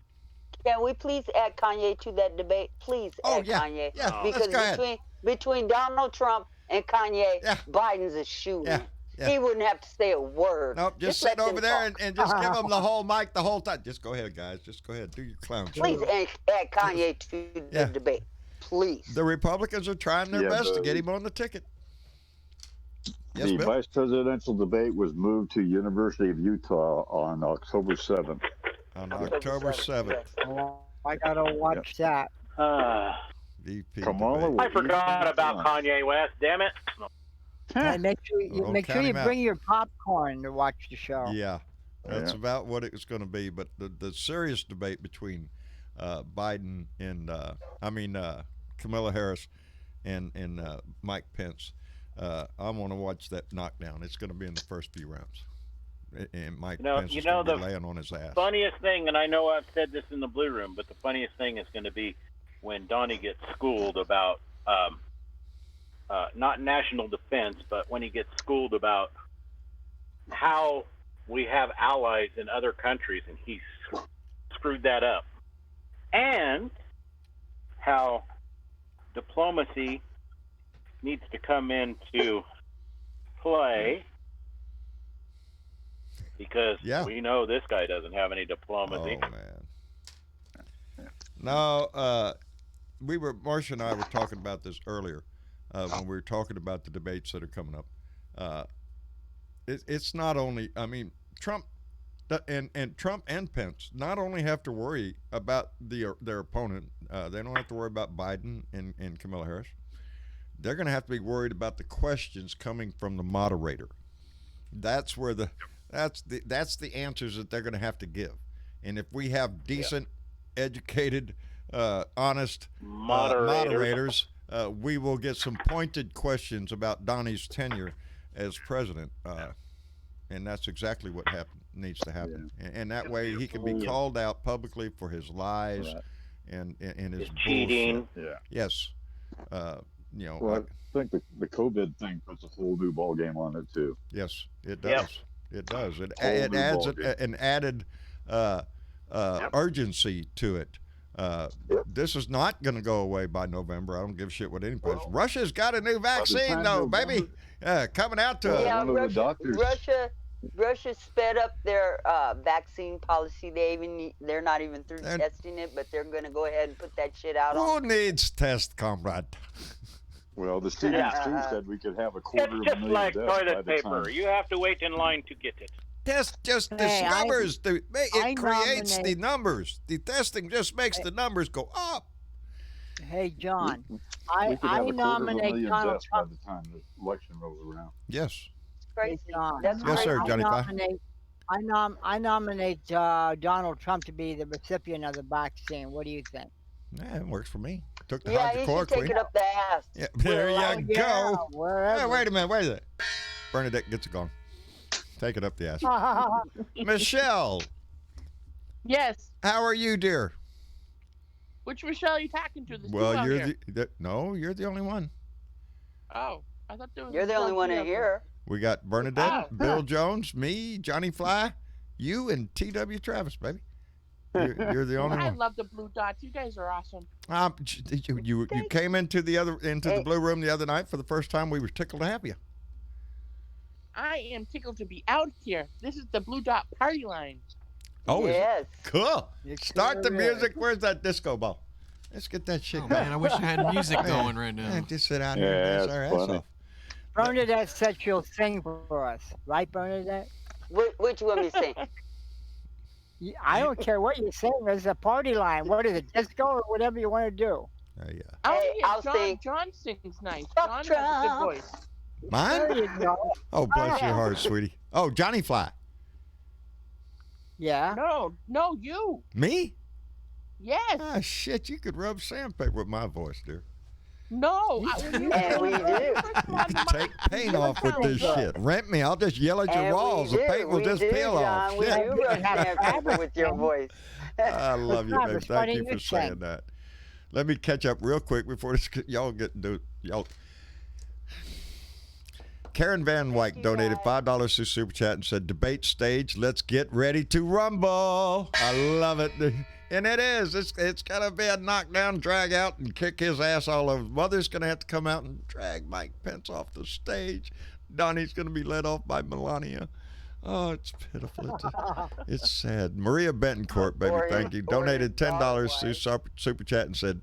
Can we please add Kanye to that debate? Please Oh, add yeah. Kanye. Yeah, let's Because go ahead. between Donald Trump and Kanye, Yeah. Biden's a shoo-in. Yeah, yeah. He wouldn't have to say a word. Nope, just let sit over them there talk. and just give him the whole mic the whole time. Just go ahead, guys. Just go ahead. Do your clown show. Please add Kanye to Yeah. the debate. Please. The Republicans are trying their Yeah, best to the- get him on the ticket. Yes, The Bill? vice presidential debate was moved to University of Utah on October 7th. On October 7th. Well, I gotta watch that. VP Kamala debate. will I forgot about Kanye West. Damn it! And make sure Don't you count him out. bring your popcorn to watch the show. Yeah, that's Yeah. about what it was going to be. But the serious debate between Biden and Kamala Harris and Mike Pence, I want to watch that knockdown. It's going to be in the first few rounds, and Mike Pence is going to be laying on his ass. Funniest thing, and I know I've said this in the blue room, but the funniest thing is going to be when Donnie gets schooled about not national defense, but when he gets schooled about how we have allies in other countries, and he screwed that up, and how diplomacy needs to come into play because we know this guy doesn't have any diplomacy. Oh man. No, Marcia and I were talking about this earlier when we were talking about the debates that are coming up. It's not only, Trump and Trump and Pence not only have to worry about their opponent, they don't have to worry about Biden and Kamala Harris. They're going to have to be worried about the questions coming from the moderator. That's where that's the answers that they're going to have to give. And if we have decent, educated, honest moderators, we will get some pointed questions about Donnie's tenure as president. And that's exactly what needs to happen. Yeah. And that way he can be called out publicly for his lies and his cheating. Bullshit. Yeah. Yes. Well, I think the COVID thing puts a whole new ball game on it too. Yes, it does. Yep. It does. It adds an added urgency to it. This is not going to go away by November. I don't give a shit what anybody says. Russia's got a new vaccine, though, baby. Coming out to Russia sped up their vaccine policy. They're not even through testing it, but they're going to go ahead and put that shit out. Who needs test, comrade? Well, the CDC said we could have a quarter of a million like deaths toilet by the paper. time. You have to wait in line to get it. Test just discovers it creates the numbers. The testing just makes the numbers go up. Hey, John, we could have I a nominate quarter of a million Donald deaths Trump. by the time the election rolls around. Yes. Crazy. That's yes, sir, Johnny I nominate Donald Trump to be the recipient of the vaccine. What do you think? Yeah, it works for me. Took the you hydrochloroquine. should take it up the ass. Yeah, there you go. Wherever. Wait a minute. Bernadette gets it going. Take it up the ass. Michelle. Yes. How are you, dear? Which Michelle are you talking to? Well, you're the only one. Oh, I thought there was. You're the only one in here. We got Bernadette, Oh. Bill Jones, me, Johnny Fly, you, and T.W. Travis, baby. You're the only I one. love the blue dots. You guys are awesome. You came into the blue room the other night for the first time. We were tickled to have you. I am tickled to be out here. This is the blue dot party line. Oh, Yes. cool. You Start the sure music. Where's that disco ball? Let's get that shit Oh going. man, I wish I had music going right now. Man, just sit out here Yeah, and dance it's our ass funny. off. Bernadette said she'll sing for us, right, Bernadette? Which you want me to sing? I don't care what you sing. It's a party line. What is it, disco or whatever you want to do? Yeah. Oh, Hey, yeah, I'll John, sing. John sings nice. Fuck John has a good Trump. voice. Mine? There you go. Oh, bless your heart, sweetie. Oh, Johnny Fly. Yeah. No, you. Me? Yes. Ah, shit. You could rub sandpaper with my voice, dear. No. And we do. Take paint off with this shit. Rent me. I'll just yell at your And walls. we The do. paint will We just do, peel off. John. We Shit. do rub sandpaper with your voice. I love you, Travis, babe. why Thank you don't for you saying sing? that. Let me catch up real quick before this, y'all get into y'all. Karen Van Wyk donated $5 to Super Chat and said, "Debate stage, let's get ready to rumble." I love it. And it is. It's going to be a knockdown, drag out, and kick his ass all over. Mother's going to have to come out and drag Mike Pence off the stage. Donnie's going to be led off by Melania. Oh, it's pitiful. It's sad. Maria Betancourt, baby, thank you. Donated $10 to Super Chat and said,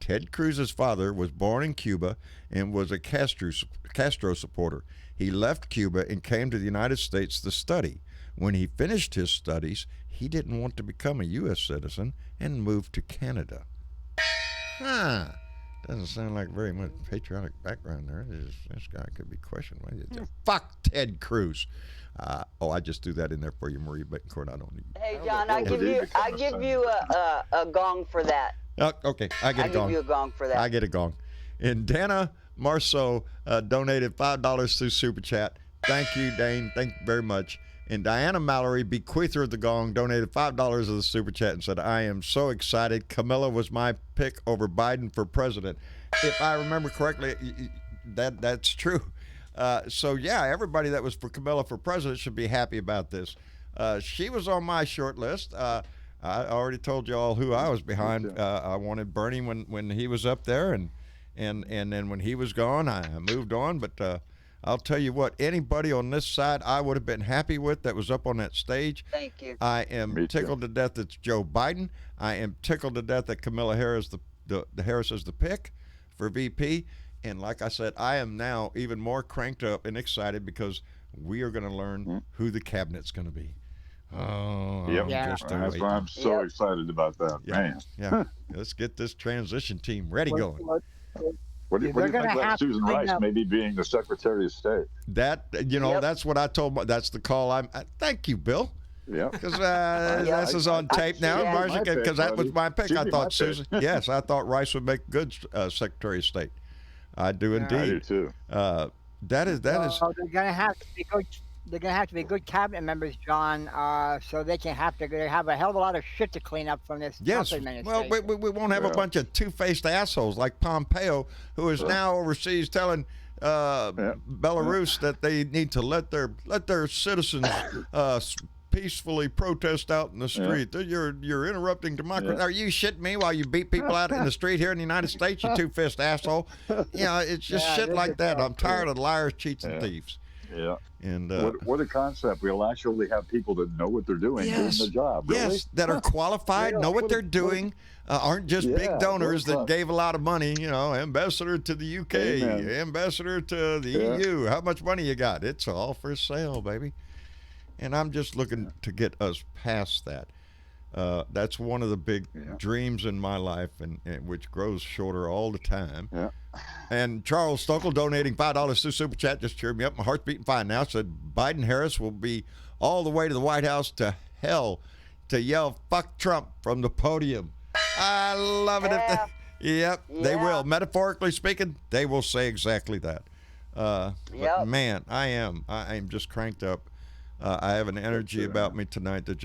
Ted Cruz's father was born in Cuba and was a Castro supporter. He left Cuba and came to the United States to study. When he finished his studies, he didn't want to become a U.S. citizen and moved to Canada. Huh. Doesn't sound like very much patriotic background there. This guy could be questioned. Fuck Ted Cruz. I just threw that in there for you, Maria Betancourt. I don't need. Hey, John, I give you a gong for that. Okay, I get a gong. I give you a gong for that. I get a gong. And Dana Marceau donated $5 through Super Chat. Thank you, Dane. Thank you very much. And Diana Mallory, bequeather of the gong, donated $5 of the Super Chat and said, "I am so excited. Camilla was my pick over Biden for president." If I remember correctly, that's true. So, yeah, everybody that was for Camilla for president should be happy about this. She was on my short list. I already told you all who I was behind. I wanted Bernie when he was up there, and then when he was gone, I moved on. But I'll tell you what, anybody on this side I would have been happy with that was up on that stage. Thank you. I am tickled to death it's Joe Biden. I am tickled to death that Kamala Harris the Harris is the pick for VP. And like I said, I am now even more cranked up and excited because we are going to learn who the cabinet's going to be. Oh, Yep. Yeah. That's why I'm so excited about that, man. Yeah. Let's get this transition team ready going. What do you They're think gonna about have to Susan clean Rice up. maybe being the Secretary of State? That, that's what I told, that's the call thank you, Bill. Yeah. Because this is on tape now, yeah, Marcia, my pick, because that was buddy. my pick. She'd I be thought my Susan, pick. yes, I thought Rice would make a good Secretary of State. I do I do indeed. too. That is. So they're gonna have to be good. They're gonna have to be good cabinet members, John. So they can have a hell of a lot of shit to clean up from this Yes. Trump Well, administration. we won't have a bunch of two-faced assholes like Pompeo, who is now overseas telling Belarus that they need to let their citizens peacefully protest out in the street. You're interrupting democracy. Are you shitting me while you beat people out in the street here in the United States, you two-faced asshole? It's just shit like that. I'm tired of liars, cheats, and thieves. Yeah. And What a concept. We'll actually have people that know what they're doing doing the job. Really? Yes, that are qualified, know what they're doing, aren't just big donors that gave a lot of money. Ambassador to the UK, Amen. ambassador to the EU. How much money you got? It's all for sale, baby. And I'm just looking to get us past that. That's one of the big dreams in my life, and which grows shorter all the time. Yeah. And Charles Stokel donating $5 to Super Chat just cheered me up. My heart's beating fine now. Said Biden Harris will be all the way to the White House to hell to yell "fuck Trump" from the podium. I love it. Yeah. They will. Metaphorically speaking, they will say exactly that. But man, I am just cranked up. I have an energy about me tonight that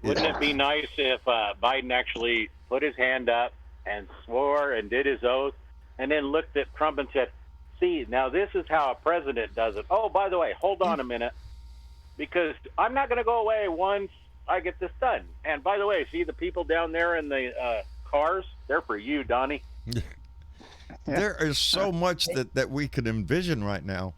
Wouldn't it be nice if Biden actually put his hand up and swore and did his oath and then looked at Trump and said, see, now this is how a president does it. Oh, by the way, hold on a minute, because I'm not going to go away once I get this done. And by the way, see the people down there in the cars? They're for you, Donnie. There is so much that we could envision right now.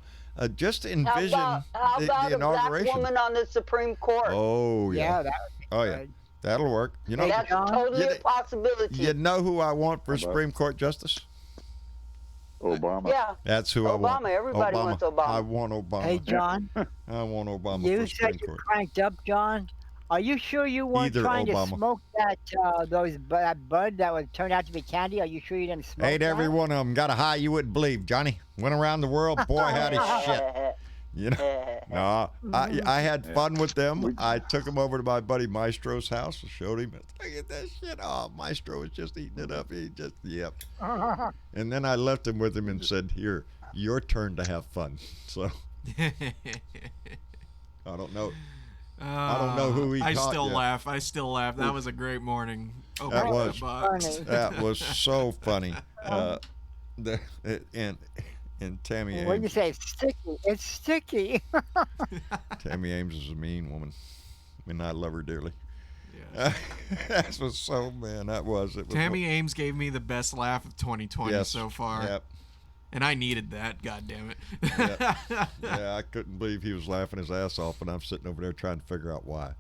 Just envision how about the a black inauguration. woman on the Supreme Court? Oh, yeah. that Oh, yeah. That'll work. You know, That's totally a possibility. you know who I want for Supreme Court Justice? Obama. Yeah. That's who I want. Obama. Everybody wants Obama. I want Obama. Hey, John. I want Obama You for Supreme said you Court. cranked up, John. Are you sure you weren't Either trying Obama. to smoke that that bud that would turn out to be candy? Are you sure you didn't smoke Ain't that? every one of them got a high you wouldn't believe, Johnny. Went around the world, boy, howdy shit. You know, no, I had fun with them. I took them over to my buddy Maestro's house and showed him. Look at that shit. Oh, Maestro was just eating it up. He just, yep. And then I left him with him and said, here, your turn to have fun. So, I don't know. I don't know who he I caught still yet. laugh. I still laugh. That was a great morning. That Opening was. the box. Funny. That was so funny. And Tammy Ames. What do you say? It's sticky. It's sticky. Tammy Ames is a mean woman, and I love her dearly. Yeah. That was so, man. It was. Tammy Ames gave me the best laugh of 2020 Yes. so far. Yep. And I needed that, god damn it. Yeah, I couldn't believe he was laughing his ass off, and I'm sitting over there trying to figure out why.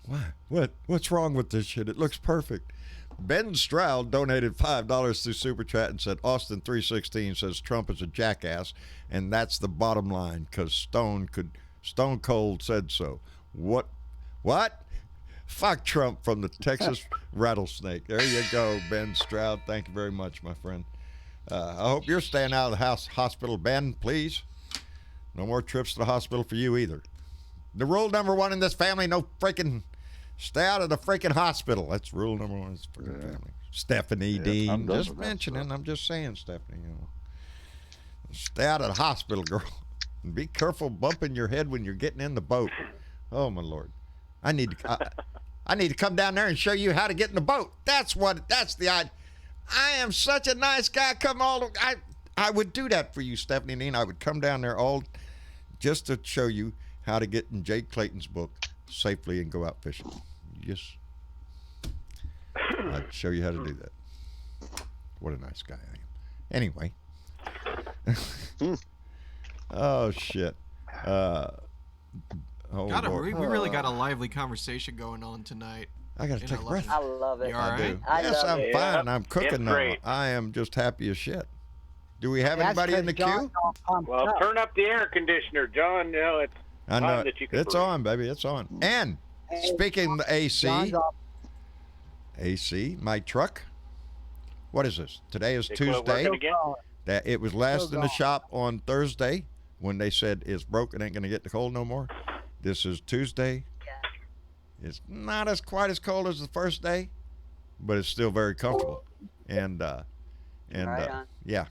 Why? What's wrong with this shit? It looks perfect. Ben Stroud donated $5 through Super Chat and said, Austin 316 says Trump is a jackass, and that's the bottom line, because Stone Cold said so. What? Fuck Trump from the Texas Rattlesnake. There you go, Ben Stroud. Thank you very much, my friend. I hope you're staying out of the hospital, Ben, please. No more trips to the hospital for you either. The rule number one in this family, no freaking stay out of the freaking hospital. That's rule number one in this freaking family. Stephanie Dean, I'm done just with that mentioning. stuff. I'm just saying, Stephanie. You know, stay out of the hospital, girl. And be careful bumping your head when you're getting in the boat. Oh my Lord, I need to come down there and show you how to get in the boat. That's the idea. I am such a nice guy. I would do that for you, Stephanie Dean. I would come down there all just to show you how to get in Jake Clayton's book safely and go out fishing. Yes. I'd show you how to do that. What a nice guy I am. Anyway. Oh, shit. Lord. We really got a lively conversation going on tonight. I got to And take I a love breath. it. I love it. You all I right? do. I Yes, love I'm it. fine. I'm cooking It's now. great. I am just happy as shit. Do we have That's anybody in the 'cause John's queue? all pumped Well, up. turn up the air conditioner, John. You know, it's I know time that you can it's breathe. on, baby. It's on. And speaking of the John's all AC, my truck. What is this? Today is They quit Tuesday. working again? That it was last Still in the going. shop on Thursday when they said it's broke and ain't gonna get the cold no more. This is Tuesday. It's not as quite as cold as the first day, but it's still very comfortable. And Right on. yeah,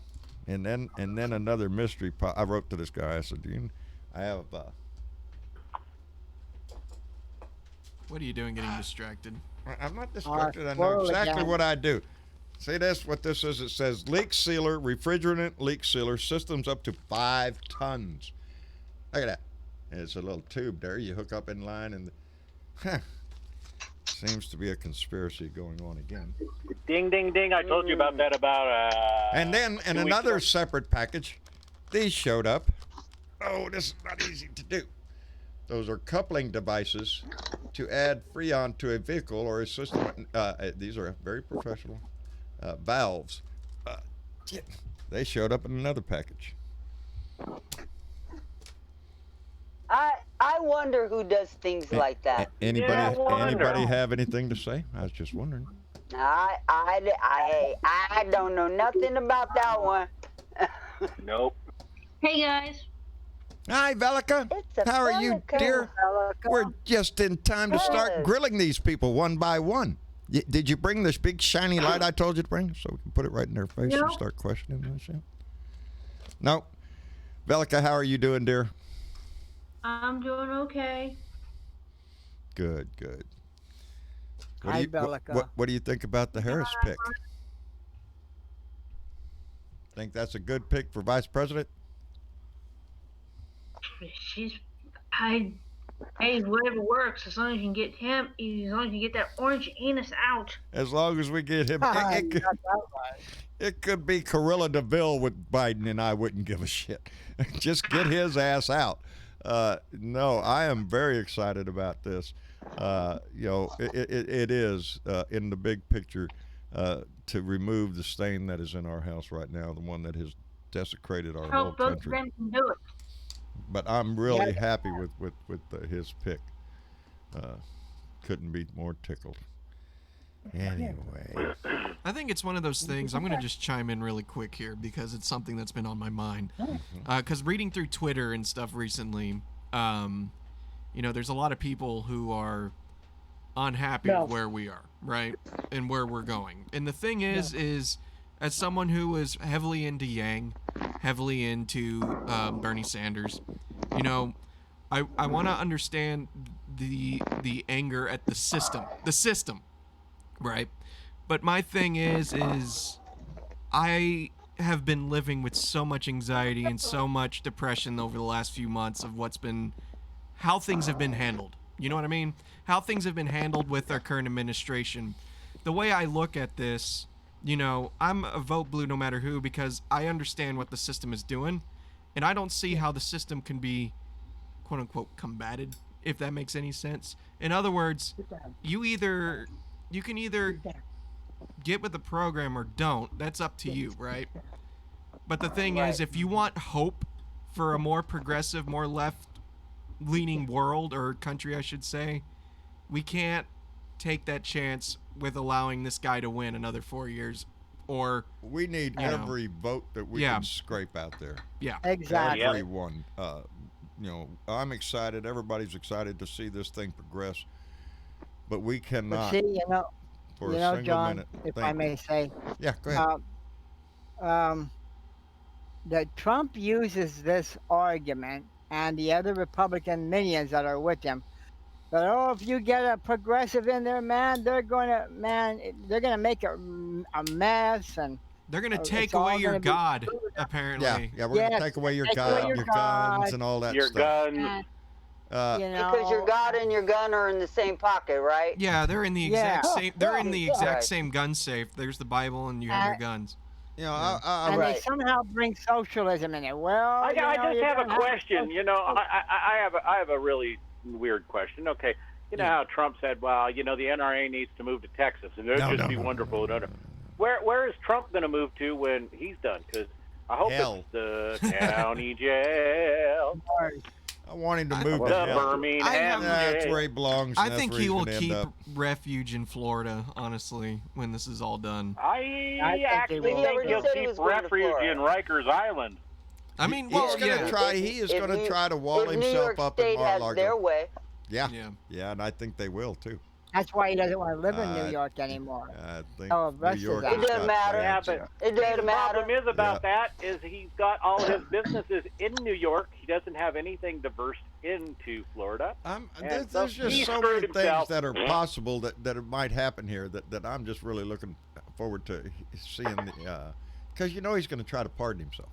and then another mystery. I wrote to this guy. I said, I have What are you doing getting distracted? I'm not distracted. I know Florida exactly guy. what I do. See this? What this is? It says leak sealer, refrigerant leak sealer, systems up to 5 tons. Look at that. And it's a little tube there. You hook up in line, and seems to be a conspiracy going on again. Ding, ding, ding. I told you about that about And then in 2 weeks another ago. separate package, these showed up. Oh, this is not easy to do. Those are coupling devices to add Freon to a vehicle or a system. These are very professional valves. They showed up in another package. I wonder who does things like that. Anybody Yeah, I wonder. anybody have anything to say? I was just wondering. I don't know nothing about that one. Nope. Hey guys. Hi, Velica. It's a How are you, Velica. dear? We're just in time to start Yes. grilling these people one by one. Did you bring this big shiny light I told you to bring so we can put it right in their face and No. start questioning this shit? No. Velica, how are you doing, dear? I'm doing okay. Good, good. Hi, Velica. What do you think about the Harris pick? Think that's a good pick for vice president? Hey, whatever works, as long as you can get him, as long as you get that orange anus out. As long as we get him, it could be Corilla DeVille with Biden, and I wouldn't give a shit. Just get his ass out. No, I am very excited about this. It is in the big picture to remove the stain that is in our house right now, the one that has desecrated our whole Both of country. them can do it. But I'm really happy with his pick. Couldn't be more tickled. Anyway, I think it's one of those things. I'm going to just chime in really quick here because it's something that's been on my mind. Because reading through Twitter and stuff recently, there's a lot of people who are unhappy with where we are, right, and where we're going. And the thing is as someone who is heavily into Yang, heavily into Bernie Sanders, I want to understand the anger at the system, right? But my thing is I have been living with so much anxiety and so much depression over the last few months of how things have been handled. You know what I mean? How things have been handled with our current administration. The way I look at this, I'm a vote blue no matter who because I understand what the system is doing, and I don't see how the system can be, quote unquote, combated, if that makes any sense. In other words, you can either get with the program or don't. That's up to you, right? But the thing is, if you want hope for a more progressive, more left-leaning world or country, I should say, we can't take that chance with allowing this guy to win another 4 years. Or we need every vote that we can scrape out there. Yeah, exactly. Everyone. I'm excited. Everybody's excited to see this thing progress. But we cannot. But see, for a single John, minute. if I may say. Yeah, go ahead. That Trump uses this argument and the other Republican minions that are with him. But if you get a progressive in there, man, they're gonna make a mess, and they're gonna take away your God. Apparently, we're gonna take away your God, your guns, and all that your stuff. Guns. Because your God and your gun are in the same pocket, right? Yeah, they're in the exact same. They're in the exact same gun safe. There's the Bible, and you have your guns. And they somehow bring socialism in it. Well, I just have a question. I have a really weird question. Okay, how Trump said, well, the NRA needs to move to Texas, and it'd just be wonderful. Where is Trump going to move to when he's done? Because I hope it's the county jail. I want him to move to Birmingham. That's where he belongs. I think he will keep refuge in Florida, honestly, when this is all done. I actually think he'll keep refuge in Rikers Island. I mean, He is going to try to wall himself up in Mar-a-Lago. Their way. Yeah, and I think they will too. That's why he doesn't want to live in New York anymore. I think New York. It doesn't matter. It doesn't matter. The problem is about that is he's got all his businesses in New York. He doesn't have anything diverse into Florida. There's just so many things that are possible that it might happen here that I'm just really looking forward to seeing. Because he's going to try to pardon himself.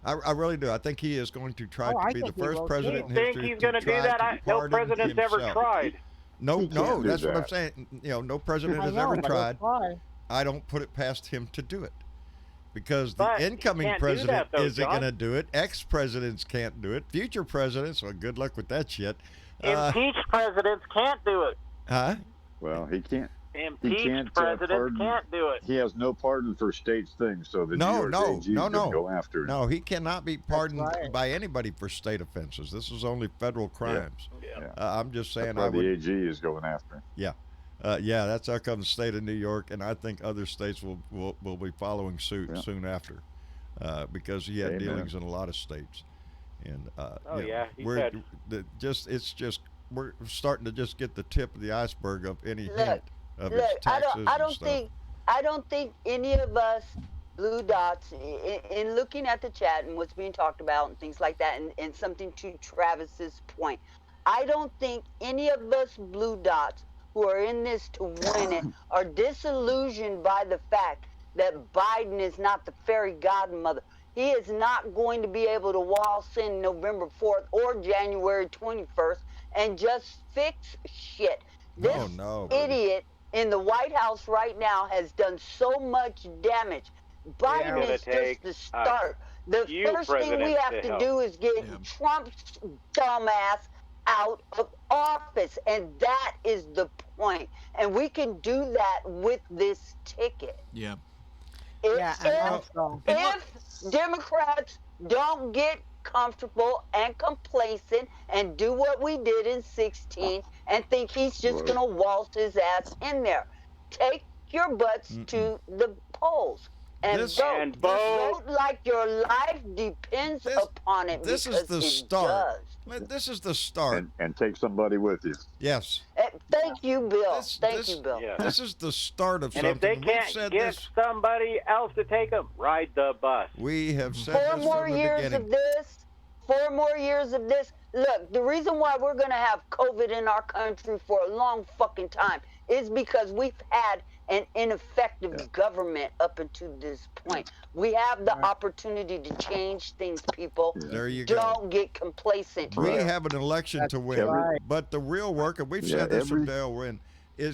I really do. I think he is going to try to be the first president in history. You think he's going to do that? No president's ever tried. No, that's what I'm saying. No president has ever tried. I don't put it past him to do it. Because the incoming president isn't going to do it. Ex-presidents can't do it. Future presidents, well, good luck with that shit. Impeached presidents can't do it. Huh? Well, he can't. Impeached presidents can't do it. He has no pardon for states things, so the New York AG is going to go after him. No, he cannot be pardoned by anybody for state offenses. This is only federal crimes. Yeah. I'm just saying. That's why the AG is going after him. Yeah. That's how come the state of New York, and I think other states will be following suit soon after, because he had dealings in a lot of states. And we're starting to just get the tip of the iceberg of any hint of his taxes I don't think any of us blue dots in looking at the chat and what's being talked about and things like that, and something to Travis's point, I don't think any of us blue dots who are in this to win it are disillusioned by the fact that Biden is not the fairy godmother. He is not going to be able to waltz in November 4th or January 21st and just fix shit. This idiot in the White House right now has done so much damage. Biden is just the start. The first thing we have to do is get Trump's dumbass out of office, and that is the point. And we can do that with this ticket. Yeah. If Democrats don't get comfortable and complacent and do what we did in 16 and think he's just going to waltz his ass in there, take your butts to the polls and vote like your life depends upon it. This is the start. This is the start. And take somebody with you. Yes. Thank you, Bill. Thank you, Bill. Yeah. This is the start of And something. if they can't get somebody else to take them, ride the bus. We have said Four this more from the years beginning. of this. 4 more years of this. Look, the reason why we're going to have COVID in our country for a long fucking time is because we've had an ineffective government up until this point. We have the opportunity to change things, people. There you go. Don't get complacent. We have an election to win, but the real work, and we've said this from day one,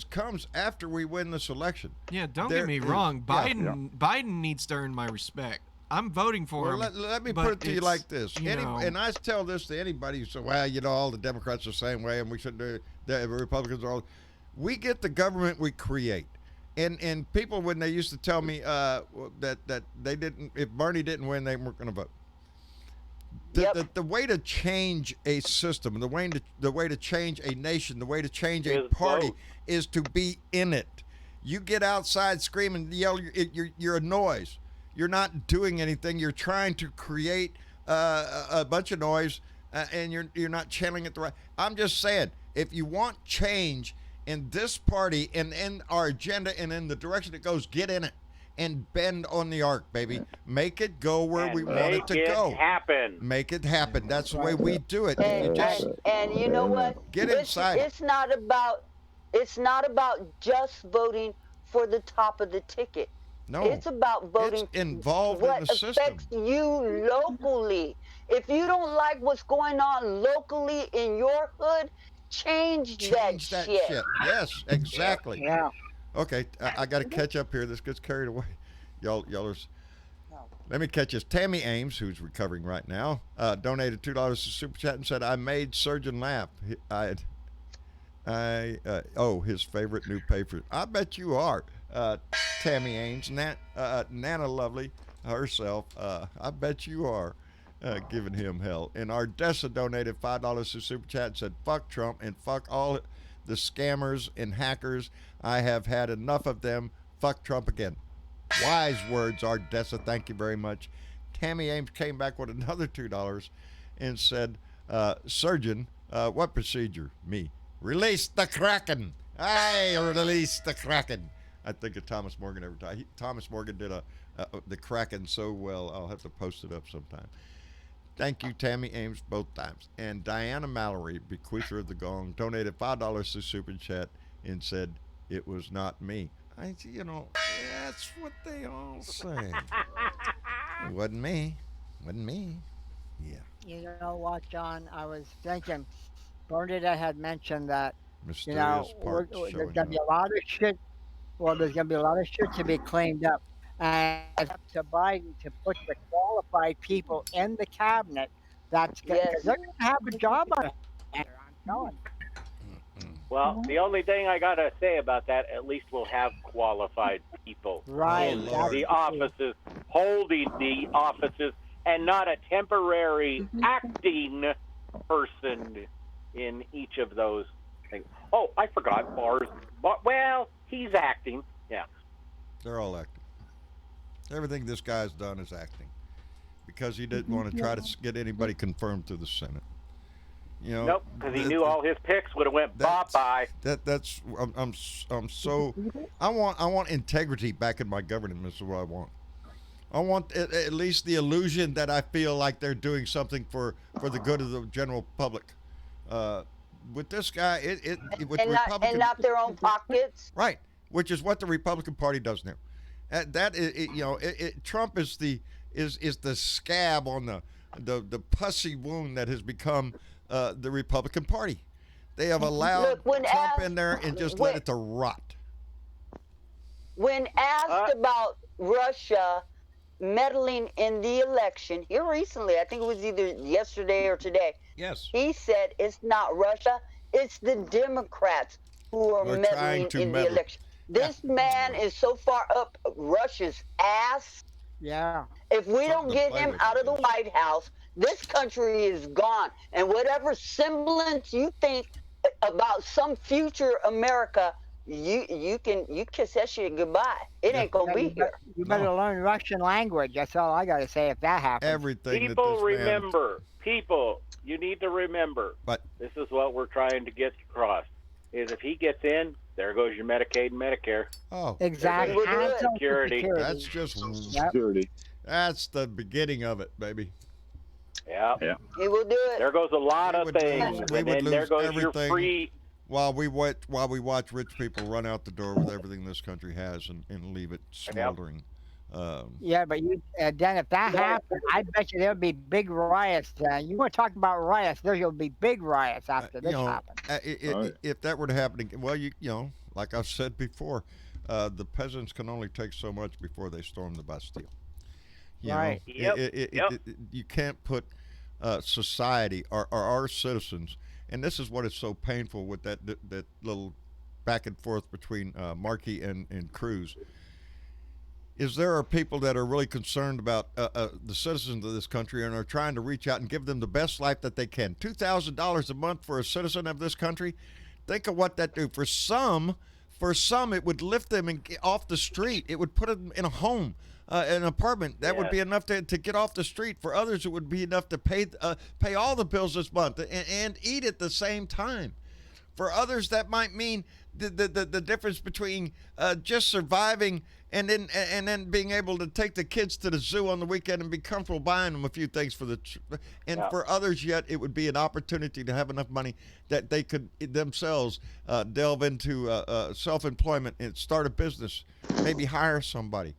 comes after we win this election. Yeah, don't get me wrong. Biden needs to earn my respect. I'm voting for him. Let me put it to you like this. And I tell this to anybody who says, well, all the Democrats are the same way and we shouldn't do it. The Republicans are all. We get the government we create. And people, when they used to tell me that they didn't, if Bernie didn't win, they weren't going to vote. The way to change a system, the way to change a nation, the way to change a party is to be in it. You get outside, scream and yell, you're a noise. You're not doing anything. You're trying to create a bunch of noise, and you're not channeling it the right. I'm just saying, if you want change in this party and in our agenda and in the direction it goes, get in it and bend on the arc, baby. Make it go where we want it to go. Make it happen. That's the way we do it. And you know what? Get inside. It's not about just voting for the top of the ticket. No, it's about voting involved in the system. What affects you locally. If you don't like what's going on locally in your hood, change that shit. Yes, exactly. Yeah. Okay, I got to catch up here. This gets carried away. Y'all are. Let me catch this. Tammy Ames, who's recovering right now, donated $2 to Super Chat and said, "I made Surgeon laugh. His favorite new paper. I bet you are." Tammy Ames, Nana Lovely herself, I bet you are giving him hell. And Ardessa donated $5 to Super Chat and said, "Fuck Trump and fuck all the scammers and hackers. I have had enough of them. Fuck Trump again." Wise words, Ardessa. Thank you very much. Tammy Ames came back with another $2 and said, "Surgeon, what procedure? Me. Release the Kraken. I release the Kraken." I think of Thomas Morgan every time. Thomas Morgan did the Kraken so well. I'll have to post it up sometime. Thank you, Tammy Ames, both times. And Diana Mallory, bequeather of the gong, donated $5 to Super Chat and said, "It was not me." That's what they all say. It wasn't me. Wasn't me. Yeah. You know what, John? I was thinking, Bernadette had mentioned that, Mysterious parts there's going to be a lot of shit. Well, there's going to be a lot of shit to be cleaned up. And it's up to Biden to put the qualified people in the cabinet that's going to, they're going to have a job on it. I'm telling you. Well, the only thing I got to say about that, at least we'll have qualified people in the offices, holding the offices, and not a temporary acting person in each of those things. Oh, I forgot Barr's. Well, he's acting. Yeah. They're all acting. Everything this guy's done is acting because he didn't want to try to get anybody confirmed through the Senate. Nope, because he knew all his picks would have went bye-bye. I want integrity back in my government. This is what I want. I want at least the illusion that I feel like they're doing something for the good of the general public. With this guy, with Republicans, not their own pockets. Right, which is what the Republican Party does now. That is, Trump is the scab on the pussy wound that has become the Republican Party. They have allowed Trump in there and just let it to rot. When asked about Russia meddling in the election here recently, I think it was either yesterday or today. Yes. He said it's not Russia, it's the Democrats who are meddling in the election. This man is so far up Russia's ass. Yeah. If we don't get him out of the White House, this country is gone. And whatever semblance you think about some future America, you kiss that shit goodbye. It ain't gonna be here. You better learn Russian language. That's all I gotta say if that happens. Everything. People remember. People, you need to remember. But this is what we're trying to get across: is if he gets in, there goes your Medicaid and Medicare. Oh, exactly. Social Security. That's just Security. That's the beginning of it, baby. Yeah. He will do it. There goes a lot of things, and then there goes your free. While we watch rich people run out the door with everything this country has and leave it smoldering. Yeah, but then if that happens, I bet you there'll be big riots. You want to talk about riots? There'll be big riots after this happens. If that were to happen, well, like I've said before, the peasants can only take so much before they storm the Bastille. Right. You can't put society or our citizens, and this is what is so painful with that little back and forth between Markey and Cruz. Is there are people that are really concerned about the citizens of this country and are trying to reach out and give them the best life that they can. $2,000 a month for a citizen of this country. Think of what that do for some. For some, it would lift them off the street. It would put them in a home, an apartment. That would be enough to get off the street. For others, it would be enough to pay all the bills this month and eat at the same time. For others, that might mean the difference between just surviving and then being able to take the kids to the zoo on the weekend and be comfortable buying them a few things for for others yet it would be an opportunity to have enough money that they could themselves delve into self-employment and start a business, maybe hire somebody.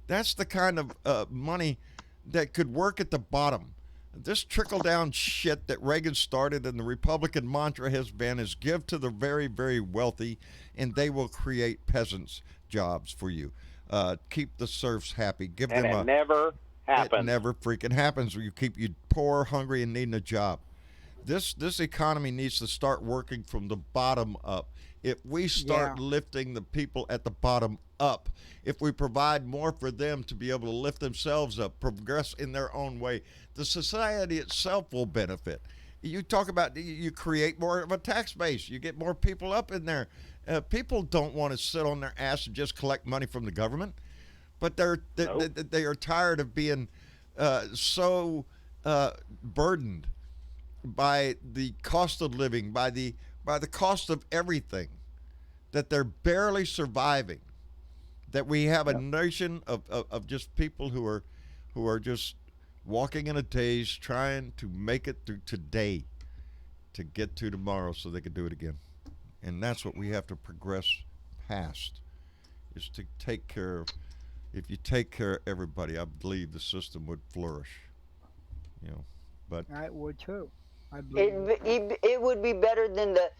That's the kind of money that could work at the bottom. This trickle-down shit that Reagan started and the Republican mantra has been is give to the very, very wealthy and they will create peasants' jobs for you. Keep the serfs happy. Give them it never happens. It never freaking happens. You keep you poor, hungry, and needing a job. This economy needs to start working from the bottom up. If we start lifting the people at the bottom up, if we provide more for them to be able to lift themselves up, progress in their own way, the society itself will benefit. You talk about you create more of a tax base. You get more people up in there. People don't want to sit on their ass and just collect money from the government, but they are tired of being so burdened by the cost of living, by the cost of everything, that they're barely surviving. That we have a nation of just people who are just walking in a daze, trying to make it through today to get to tomorrow so they can do it again. And that's what we have to progress past, is to take care of. If you take care of everybody, I believe the system would flourish. But I would too. I believe it would be better than the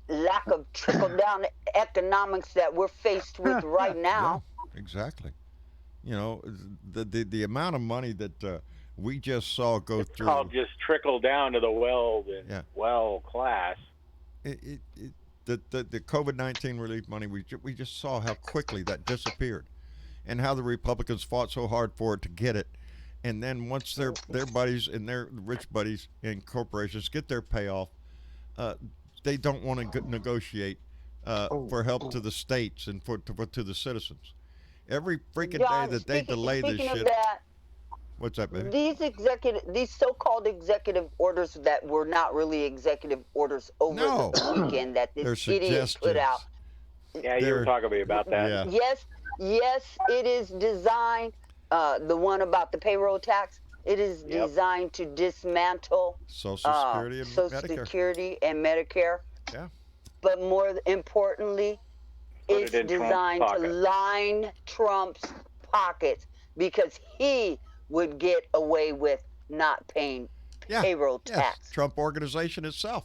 lack of trickle-down economics that we're faced with right now. Yeah, exactly. The amount of money that we just saw go through. It's called just trickle down to the well class. The COVID-19 relief money, we just saw how quickly that disappeared, and how the Republicans fought so hard for it to get it, and then once their buddies and their rich buddies and corporations get their payoff, they don't want to negotiate for help to the states and to the citizens. Every freaking day that they delay this shit. What's that, baby? These so-called executive orders that were not really executive orders over the weekend that this idiot put out. Yeah, you were talking to me about that. Yeah. Yes, it is designed. The one about the payroll tax. It is designed to dismantle Social Security and Medicare. Yeah. But more importantly, it's designed to line Trump's pockets because he would get away with not paying payroll tax. Trump organization itself.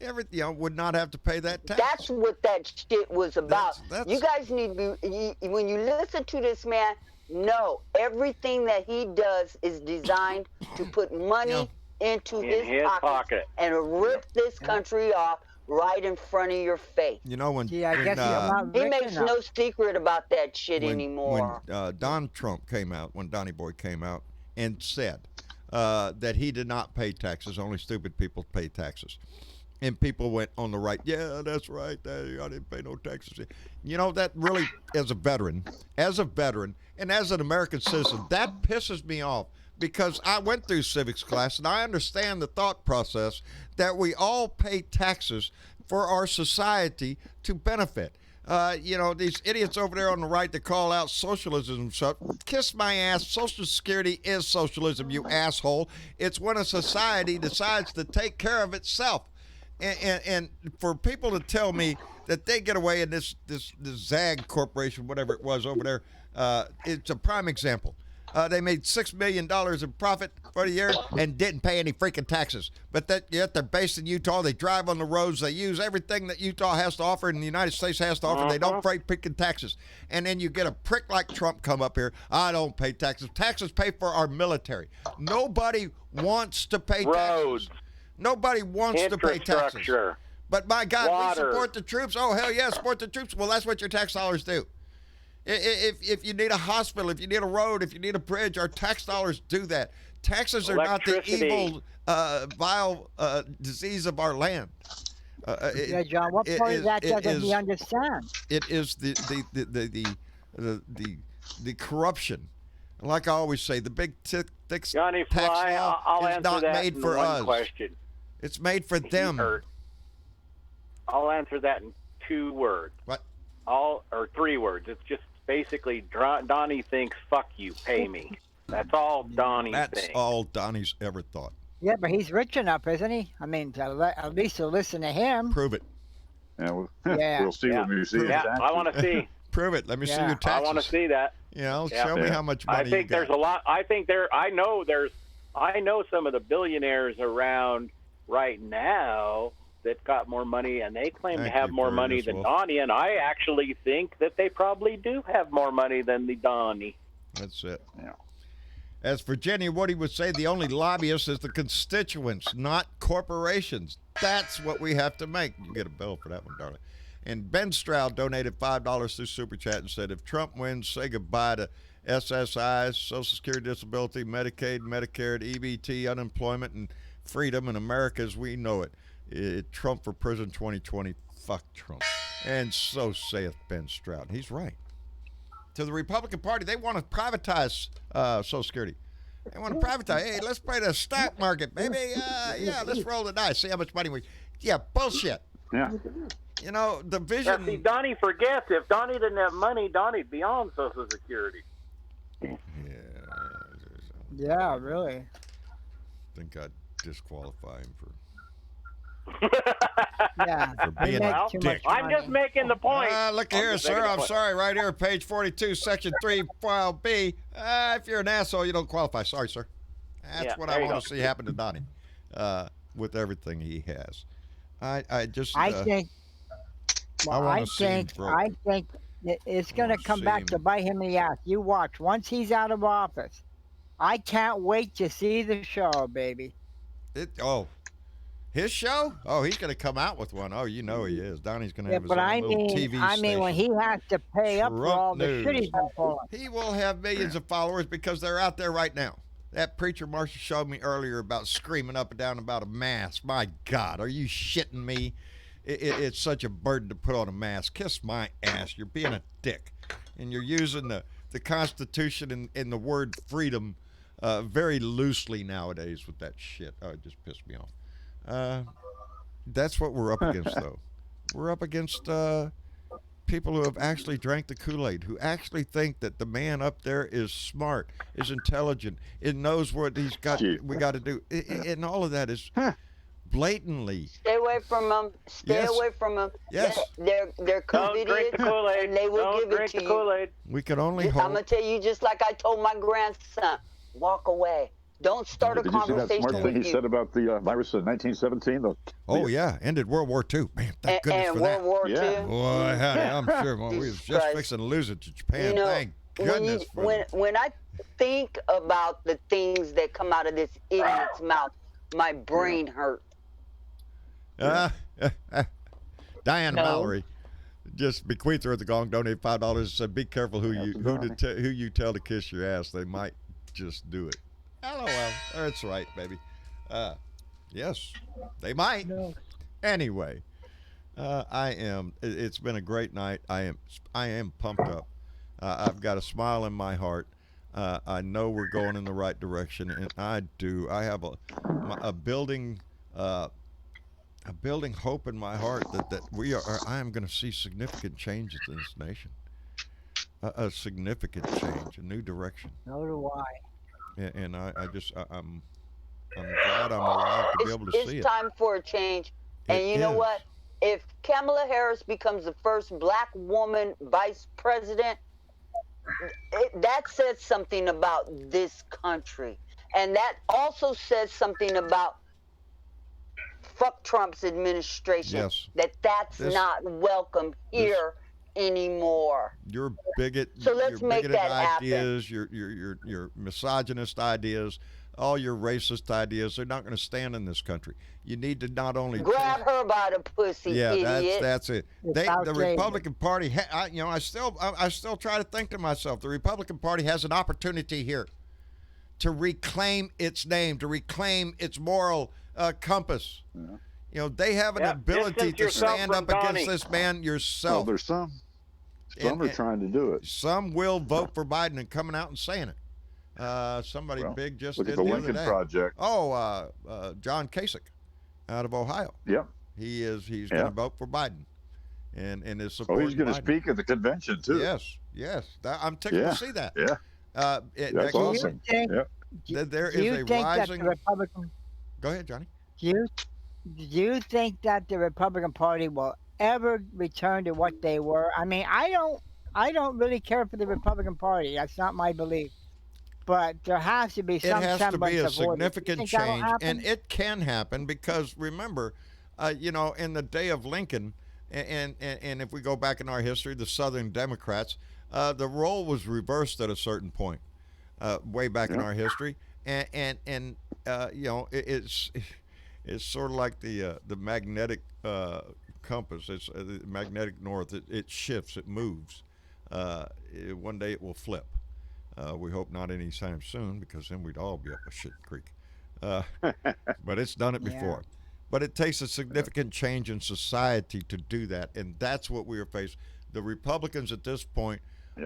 Would not have to pay that tax. That's what that shit was about. That's you guys need to be, when you listen to this man, no, everything that he does is designed to put money into his pocket and rip this country off right in front of your face. You know, when I guess he makes no secret about that shit when anymore. Don Trump came out, when Donnie Boy came out and said that he did not pay taxes, only stupid people pay taxes. And people went on the right, yeah, that's right, I didn't pay no taxes. You know, that really, as a veteran, and as an American citizen, that pisses me off because I went through civics class and I understand the thought process that we all pay taxes for our society to benefit. You know, these idiots over there on the right that call out socialism and stuff, kiss my ass. Social Security is socialism, you asshole. It's when a society decides to take care of itself. And for people to tell me that they get away in this ZAG corporation, whatever it was over there, it's a prime example. They made $6 million in profit for the year and didn't pay any freaking taxes. But yet they're based in Utah. They drive on the roads. They use everything that Utah has to offer and the United States has to offer. They don't pay freaking taxes. And then you get a prick like Trump come up here. I don't pay taxes. Taxes pay for our military. Nobody wants to pay taxes. Nobody wants to pay taxes. But my God, we support the troops. Oh, hell yeah, support the troops. Well, that's what your tax dollars do. If you need a hospital, if you need a road, if you need a bridge, our tax dollars do that. Taxes are not the evil, vile disease of our land. John, what part of that doesn't he understand? It is the corruption. Like I always say, the big thick Johnny tax Fly, law I'll is answer not that made in for one us. question. It's made for them. I'll answer that in 2 words. What? Or 3 words. It's just basically Donnie thinks, fuck you, pay me. That's all Donnie thinks. That's all Donnie's ever thought. Yeah, but he's rich enough, isn't he? I mean, at least to listen to him. Prove it. Yeah, we'll see when we see it. Yeah, I want to see. Prove it. Let me see your taxes. I want to see that. You know, show me how much money I think you got. there's a lot. I know some of the billionaires around right now that got more money, and they claim to have more money than Donnie, and I actually think that they probably do have more money than the Donnie. That's it. Yeah. As Virginia Woody would say, the only lobbyist is the constituents, not corporations. That's what we have to make. You get a bill for that one, darling. And Ben Stroud donated $5 through Super Chat and said, if Trump wins, say goodbye to SSIs, Social Security, Disability, Medicaid, Medicare, EBT, unemployment, and freedom in America as we know it. Trump for prison 2020. Fuck Trump. And so saith Ben Stroud. He's right. To the Republican Party, they want to privatize Social Security. They want to privatize. Hey, let's play the stock market, baby. Yeah, let's roll the dice. See how much money we... Yeah, bullshit. Yeah. You know, the vision... Yeah, see, Donnie forgets. If Donnie didn't have money, Donnie'd be on Social Security. Yeah, really. I think I'd disqualify him for... Yeah. For being a dick. I'm just making the point. Look here, sir. I'm sorry. Right here, page 42, section 3, file B. If you're an asshole, you don't qualify. Sorry, sir. That's what I want to see happen to Donnie with everything he has. I think it's going to come back to bite him in the ass. You watch. Once he's out of office, I can't wait to see the show, baby. His show? Oh, he's going to come out with one. Oh, you know he is. Donnie's going to have his own little TV station. I mean, when he has to pay up for all the shit he's been pulling. He will have millions of followers because they're out there right now. That preacher Marshall showed me earlier about screaming up and down about a mask. My God, are you shitting me? It's such a burden to put on a mask. Kiss my ass. You're being a dick. And you're using the Constitution and the word freedom very loosely nowadays with that shit. Oh, it just pissed me off. That's what we're up against, though. We're up against people who have actually drank the Kool-Aid, who actually think that the man up there is smart, is intelligent, it knows what we got to do. And all of that is Blatantly. Stay away from them. Stay Yes. away from them. Yes. They're Don't drink covidiots, the Kool-Aid. and they will Don't give it drink to the you. Kool-Aid. We can only I'm hope. gonna tell you, just like I told my grandson, walk away. Don't start a Did you see that conversation smart thing with he you. said about the virus in 1917? Oh, yeah. Ended World War II. Man, thank goodness And for World that. War Yeah. II. Boy, honey, I'm sure we was Jesus just Christ. fixing to lose it to Japan. You know, Thank goodness for that. when I think about the things that come out of this idiot's mouth, my brain hurts. Diane No. Mallory just bequeathed her at the gong, donated $5. Said, "Be careful who you tell to kiss your ass. They might just do it." LOL. That's right, baby. Yes, they might. No. Anyway, It's been a great night. I am pumped up. I've got a smile in my heart. I know we're going in the right direction, and I do. I have a building hope in my heart that I am going to see significant changes in this nation. A significant change, a new direction. So do I. And I'm glad I'm alive to be able to see it. It's time for a change. And you know what? If Kamala Harris becomes the first black woman vice president, that says something about this country. And that also says something about fuck Trump's administration. Yes. That's not welcome here anymore. Your bigot, So let's your make bigoted that happen. ideas, your misogynist ideas, all your racist ideas, they're not going to stand in this country. You need to not only Grab her by the pussy, idiot. that's it. The Republican Party, I still try to think to myself, the Republican Party has an opportunity here to reclaim its name, to reclaim its moral compass. Yeah. They have an ability distance to yourself stand from up against Donnie. this man Well, yourself. there's some. Some are trying to do it. Some will vote for Biden and coming out and saying it. Somebody big just Look did at the the Lincoln other day. Project. Oh, John Kasich out of Ohio. Yep. He's going to vote for Biden, and is Oh, supporting he's going to Biden. speak at the convention too. Yes. I'm tickled to see that. Yeah. That That's goes- awesome. think- Yeah. There Do you is a think that rising. the Republican? Go ahead, Johnny. Do you think that the Republican Party will ever return to what they were? I mean, I don't really care for the Republican Party. That's not my belief. But there has to be It some has to semblance be a of order. significant You think that'll change, happen? and it can happen because remember, in the day of Lincoln, and if we go back in our history, the Southern Democrats, the role was reversed at a certain point, way back in our history, and it's sort of like the magnetic compass. It's the magnetic north. It shifts. It moves. One day it will flip. We hope not anytime soon, because then we'd all be up a shit creek. But it's done it before. But it takes a significant change in society to do that, and that's what we are facing. The Republicans at this point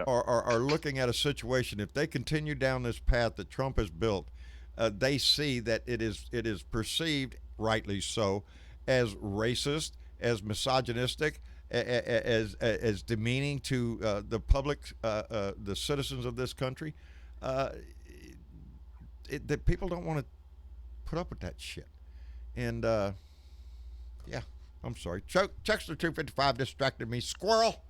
are looking at a situation. If they continue down this path that Trump has built, they see that it is perceived, rightly so, as racist, as misogynistic, as demeaning to the public, the citizens of this country. That people don't want to put up with that shit. And I'm sorry. Chuckster 255 distracted me. Squirrel.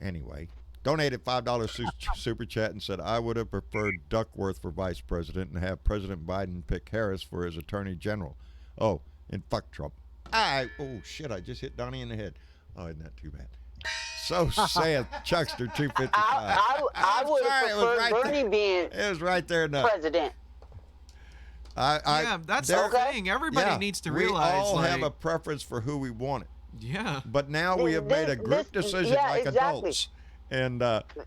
Anyway, donated $5 super chat and said, I would have preferred Duckworth for vice president and have President Biden pick Harris for his attorney general. Oh, and fuck Trump. I just hit Donnie in the head. Oh, isn't that too bad? So saith Chuckster 255. I would have preferred Bernie being It was right there now. president. That's the thing. Everybody needs to realize. We all have a preference for who we want it. Yeah. But now we have made a group decision like adults. And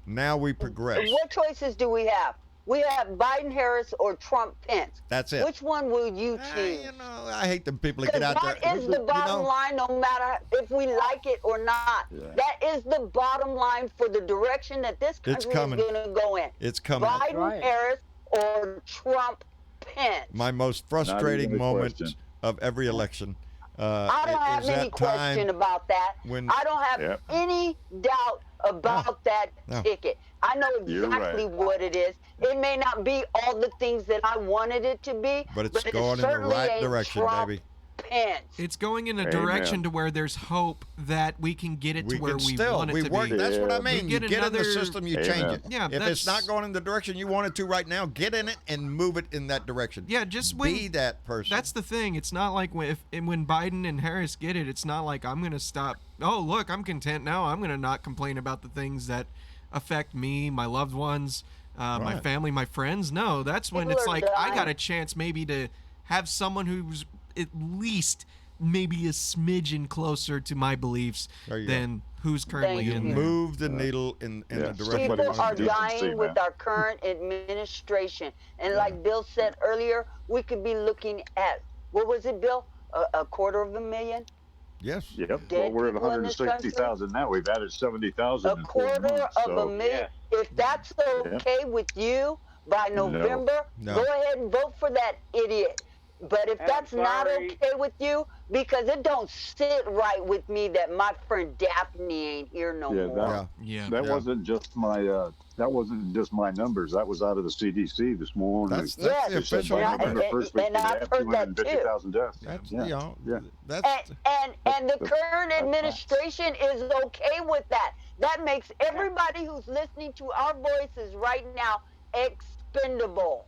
now we progress. What choices do we have? We have Biden, Harris, or Trump, Pence. That's it. Which one will you choose? I hate the people that get out there. That is the bottom line, no matter if we like it or not. Yeah. That is the bottom line for the direction that this country is going to go in. It's coming. Biden, Harris, or Trump, Pence. My most frustrating Not even a moments question. of every election. I don't have any question about that. I don't have any doubt about that ticket. I know exactly what it is. It may not be all the things that I wanted it to be, but it's going in the right direction, Trump, baby. pants. It's going in a Amen. direction to where there's hope that we can get it to where we want it to work. be. That's what I Yeah. mean. We You get get in the another- system, you Amen. change it. Yeah, if it's that's- not going in the direction you want it to right now, get in it and move it in that direction. Yeah, just when, be that person. That's the thing. It's not like when Biden and Harris get it, it's not like I'm going to stop. Oh, look, I'm content now. I'm going to not complain about the things that affect me, my loved ones, my Right. family, my friends. No, that's when People it's are like I got dying. a chance maybe to have someone who's at least maybe a smidgen closer to my beliefs There you than who's currently Thank in you. there. move the needle in Yeah, the direction. somebody People wants are to do some dying thing, with man. our current administration. And like Bill said earlier, we could be looking at, what was it, Bill? A quarter of a million? Yes. Yep. Dead Well, we're at people in this 160,000 now. We've added 70,000 A in 4 quarter months. of So a million. Yeah. If that's okay with you by November, No. go ahead and vote for that idiot. But if I'm that's not sorry. okay with you, because it don't sit right with me that my friend Daphne ain't here no Yeah, more. Yeah. that Yeah. wasn't just my numbers. That was out of the CDC this morning. That's Yes, the official and I- number. and- First week and we I've had heard that too. 250,000 deaths. That's Yeah. Yeah. that's And the current that's administration is okay with that. That makes everybody who's listening to our voices right now expendable.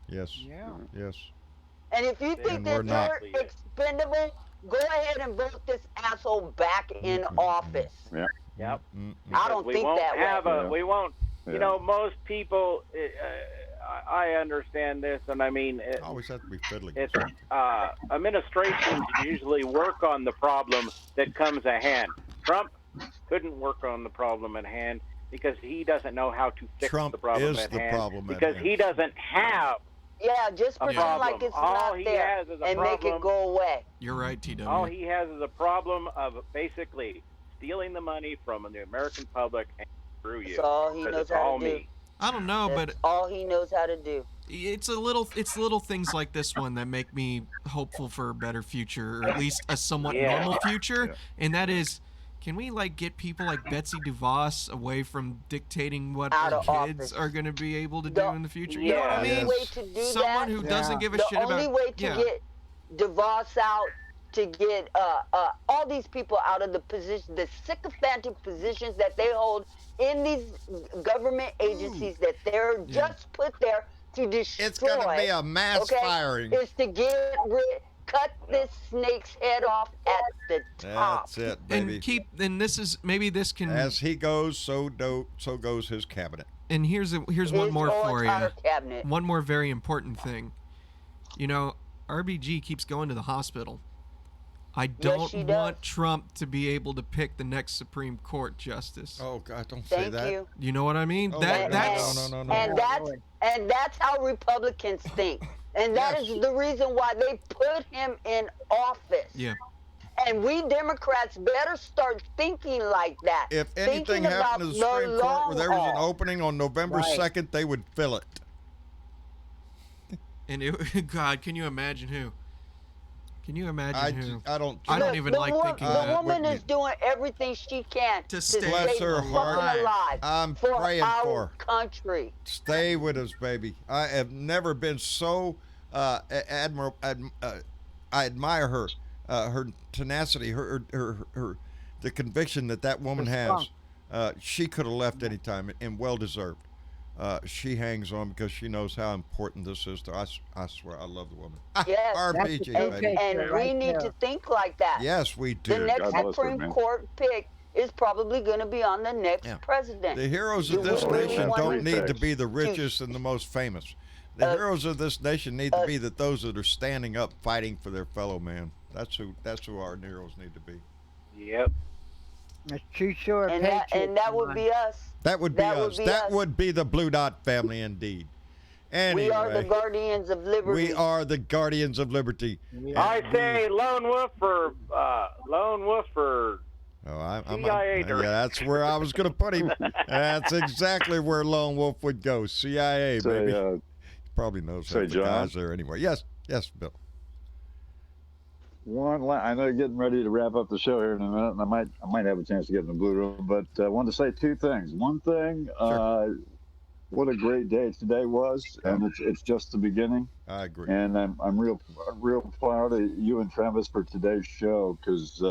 yes. Yeah. Yes. And if you And think we're that not. you're expendable, go ahead and vote this asshole back in office. Yep. I don't we think won't that have way. a. We won't. Yeah. You know, most people. I understand this, and I mean, Always have to be fiddling. it's administrations usually work on the problem that comes at hand. Trump couldn't work on the problem at hand because he doesn't know how to fix Trump the problem is at the hand problem at because hand. he doesn't have Yeah, just a pretend problem. like it's All not he there has is a and make problem. it go away. You're right, TW. All he has is a problem of basically stealing the money from the American public and through you. That's all he 'Cause knows it's how all to do. me. I don't know, but That's all he knows how to do. it's little things like this one that make me hopeful for a better future, or at least a somewhat Yeah. normal future. Yeah. And that is, can we like get people like Betsy DeVos away from dictating what Out our of kids office. are going to be able to do The- in the future? Yeah. You know what I The mean? only way to do Someone that, who Yeah. doesn't give a the shit about. only way to yeah. get DeVos out, to get all these people out of the position, the sycophantic positions that they hold in these government agencies that they're just put there to destroy. It's gonna be a mass firing. Is to cut this snake's head off at the top. That's it, baby. And this is maybe this can. As he goes, so goes his cabinet. And here's one His more whole for entire you. cabinet. One more very important thing. You know, RBG keeps going to the hospital. I don't she want does. Trump to be able to pick the next Supreme Court justice. Oh God, don't say Thank that. you. You know what I mean? Oh, That's no. And that's how Republicans think. And that is Yes. the reason why they put him in office. yeah. And we Democrats better start thinking like that. If anything Thinking happened to the about Supreme Court where there was an long haul. opening on November Right. 2nd, they would fill it. And God, can you imagine who? Can you imagine who? I don't. I don't even like thinking The that. woman Whitney. is doing everything she can To to stay stay Bless her fucking heart. alive I'm for praying our for her. country. Stay with us, baby. I have never been so I admire her, her tenacity, her the conviction that woman has. She could have left any time, and well deserved. She hangs on because she knows how important this is to us. I swear, I love the woman. Yes. RBG, That's baby. okay. And we Right need there. to think like that. Yes, we The do. next God bless her, Supreme man. Court pick is probably going to be on the next Yeah. president. The heroes Do of this we really nation want don't need to Respect. be the richest and the most famous. The heroes of this nation need to be those that are standing up, fighting for their fellow man. That's who our heroes need to be. Yep. A true sure And patriot. that would be us. That would be That would us. be That us. would be the Blue Dot family indeed. Anyway, We are the guardians of liberty. we are the guardians of liberty. I say lone wolf for Oh, I'm CIA yeah, that's where I was going to put him. That's exactly where Lone Wolf would go. CIA, baby. Say, Probably knows say, half the John? guys there anyway. Yes, Bill. I know you're getting ready to wrap up the show here in a minute, and I might have a chance to get in the blue room, but I wanted to say two things. One thing, Sure. what a great day today was, and it's just the beginning. I agree. And I'm real proud of you and Travis for today's show, because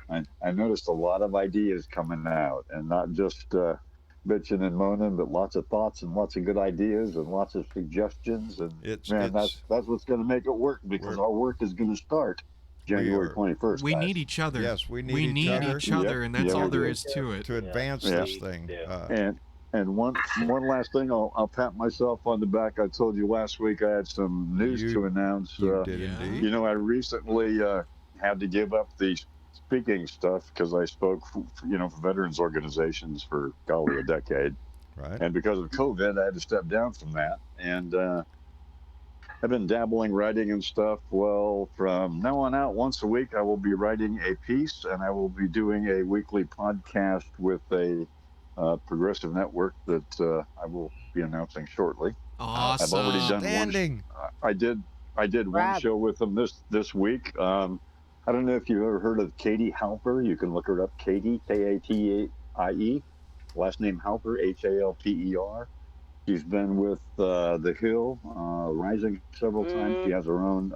I noticed a lot of ideas coming out, and not just bitching and moaning, but lots of thoughts and lots of good ideas and lots of suggestions. And that's what's going to make it work, because our work is going to start January 21st. We need each other. Yes, we need each other, and that's all there is to it. To advance this thing. And one last thing, I'll pat myself on the back. I told you last week I had some news to announce. You did indeed. You know, I recently had to give up the speaking stuff, because I spoke, for veterans organizations for, golly, a decade. Right. And because of COVID, I had to step down from that. And I've been dabbling writing and stuff. Well, from now on out, once a week, I will be writing a piece, and I will be doing a weekly podcast with a progressive network that I will be announcing shortly. Awesome. I've already done one. I did one show with them this week. I don't know if you've ever heard of Katie Halper. You can look her up, Katie, Katie. Last name Halper, Halper. She's been with The Hill Rising several times. She has her own